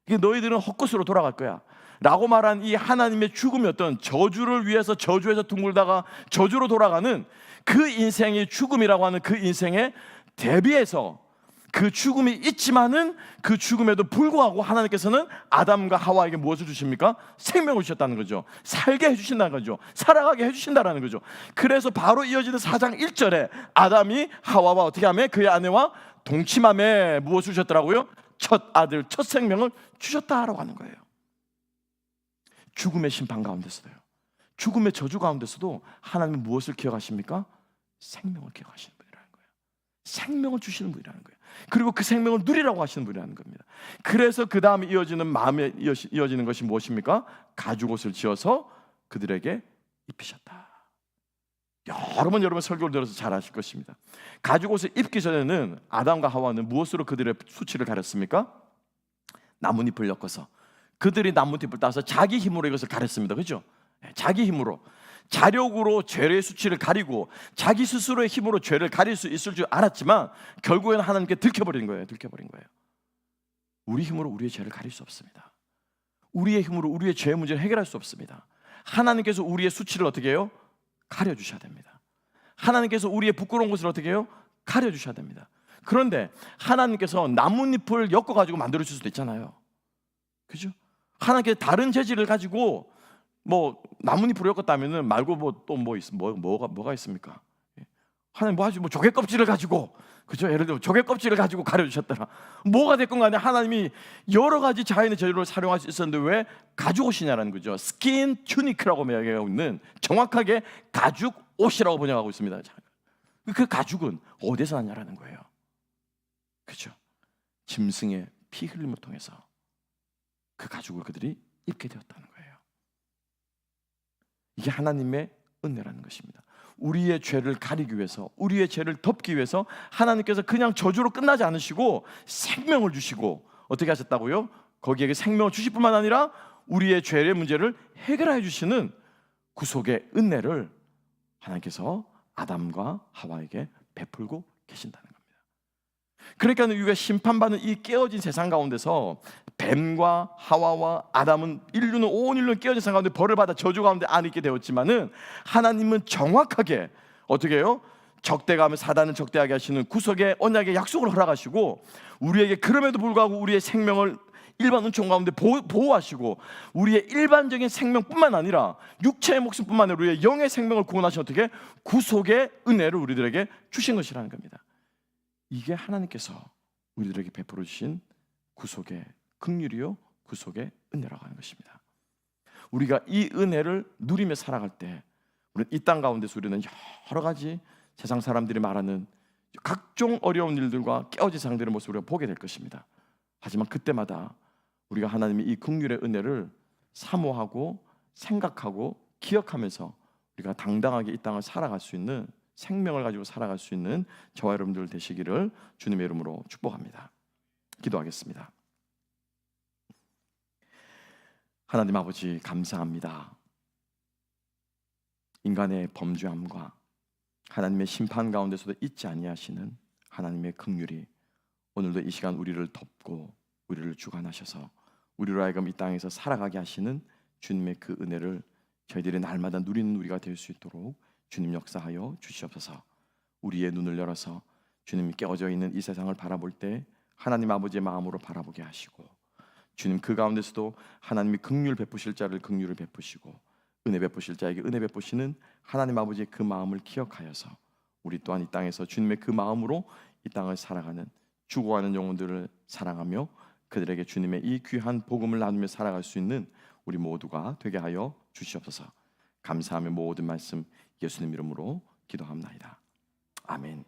이게 너희들은 헛것으로 돌아갈 거야 라고 말한 이 하나님의 죽음이 어떤 저주를 위해서 저주에서 둥글다가 저주로 돌아가는 그 인생의 죽음이라고 하는 그 인생에 대비해서, 그 죽음이 있지만은 그 죽음에도 불구하고 하나님께서는 아담과 하와에게 무엇을 주십니까? 생명을 주셨다는 거죠. 살게 해주신다는 거죠. 살아가게 해주신다는 거죠. 그래서 바로 이어지는 4장 1절에 아담이 하와와 어떻게 하며 그의 아내와 동침함에 무엇을 주셨더라고요? 첫 아들, 첫 생명을 주셨다라고 하는 거예요. 죽음의 심판 가운데서도요, 죽음의 저주 가운데서도 하나님은 무엇을 기억하십니까? 생명을 기억하시는 분이라는 거예요. 생명을 주시는 분이라는 거예요. 그리고 그 생명을 누리라고 하시는 분이라는 겁니다. 그래서 그 다음에 이어지는 마음에 이어지는 것이 무엇입니까? 가죽옷을 지어서 그들에게 입히셨다. 여러 번 설교를 들어서 잘 아실 것입니다. 가죽 옷을 입기 전에는 아담과 하와는 무엇으로 그들의 수치를 가렸습니까? 나뭇잎을 엮어서 그들이 나뭇잎을 따서 자기 힘으로 이것을 가렸습니다. 그렇죠? 자기 힘으로, 자력으로 죄의 수치를 가리고 자기 스스로의 힘으로 죄를 가릴 수 있을 줄 알았지만 결국에는 하나님께 들켜버린 거예요. 우리 힘으로 우리의 죄를 가릴 수 없습니다. 우리의 힘으로 우리의 죄의 문제를 해결할 수 없습니다. 하나님께서 우리의 수치를 어떻게 해요? 가려주셔야 됩니다. 하나님께서 우리의 부끄러운 것을 어떻게 해요? 가려주셔야 됩니다. 그런데 하나님께서 나뭇잎을 엮어가지고 만들어줄 수도 있잖아요. 그죠? 하나님께서 다른 재질을 가지고 나뭇잎으로 엮었다면은 말고 뭐가 있습니까? 하나님 조개 껍질을 가지고, 그죠? 예를 들어 조개 껍질을 가지고 가려주셨더라. 뭐가 됐건 간에 하나님이 여러 가지 자연의 재료를 사용할 수 있었는데 왜 가죽 옷이냐라는 거죠. 스킨 튜닉이라고 이야기하고 있는, 정확하게 가죽 옷이라고 번역하고 있습니다. 그 가죽은 어디서 났냐라는 거예요. 그죠? 짐승의 피 흘림을 통해서 그 가죽을 그들이 입게 되었다는 거예요. 이게 하나님의 은혜라는 것입니다. 우리의 죄를 가리기 위해서, 우리의 죄를 덮기 위해서 하나님께서 그냥 저주로 끝나지 않으시고 생명을 주시고, 어떻게 하셨다고요? 거기에게 생명을 주실 뿐만 아니라 우리의 죄의 문제를 해결해 주시는 구속의 은혜를 하나님께서 아담과 하와에게 베풀고 계신다는 겁니다. 그러니까 우리가 심판받는 이 깨어진 세상 가운데서 뱀과 하와와 아담은, 온 인류는 깨어진 세상 가운데 벌을 받아 저주 가운데 안에 있게 되었지만은 하나님은 정확하게 어떻게 해요? 적대감을, 사단을 적대하게 하시는 구속의 언약의 약속을 허락하시고, 우리에게 그럼에도 불구하고 우리의 생명을 일반 은총 가운데 보호하시고, 우리의 일반적인 생명뿐만 아니라 육체의 목숨뿐만 아니라 우리의 영의 생명을 구원하신 어떻게 구속의 은혜를 우리들에게 주신 것이라는 겁니다. 이게 하나님께서 우리들에게 베풀어 주신 구속의 긍휼이요, 구속의 은혜라고 하는 것입니다. 우리가 이 은혜를 누리며 살아갈 때 우리는 이 땅 가운데서 우리는 여러 가지 세상 사람들이 말하는 각종 어려운 일들과 깨어진 세상들의 모습을 우리가 보게 될 것입니다. 하지만 그때마다 우리가 하나님의 이 긍휼의 은혜를 사모하고 생각하고 기억하면서 우리가 당당하게 이 땅을 살아갈 수 있는, 생명을 가지고 살아갈 수 있는 저와 여러분들 되시기를 주님의 이름으로 축복합니다. 기도하겠습니다. 하나님 아버지, 감사합니다. 인간의 범죄함과 하나님의 심판 가운데서도 잊지 아니하시는 하나님의 긍휼이 오늘도 이 시간 우리를 덮고 우리를 주관하셔서 우리로 하여금 이 땅에서 살아가게 하시는 주님의 그 은혜를 저희들이 날마다 누리는 우리가 될 수 있도록 주님 역사하여 주시옵소서. 우리의 눈을 열어서 주님 깨어져 있는 이 세상을 바라볼 때 하나님 아버지의 마음으로 바라보게 하시고, 주님 그 가운데서도 하나님이 긍휼 베푸실 자를 긍휼을 베푸시고 은혜 베푸실 자에게 은혜 베푸시는 하나님 아버지의 그 마음을 기억하여서 우리 또한 이 땅에서 주님의 그 마음으로 이 땅을 살아가는, 죽어가는 영혼들을 사랑하며 그들에게 주님의 이 귀한 복음을 나누며 살아갈 수 있는 우리 모두가 되게 하여 주시옵소서. 감사하며 모든 말씀 예수님 이름으로 기도합나이다. 아멘.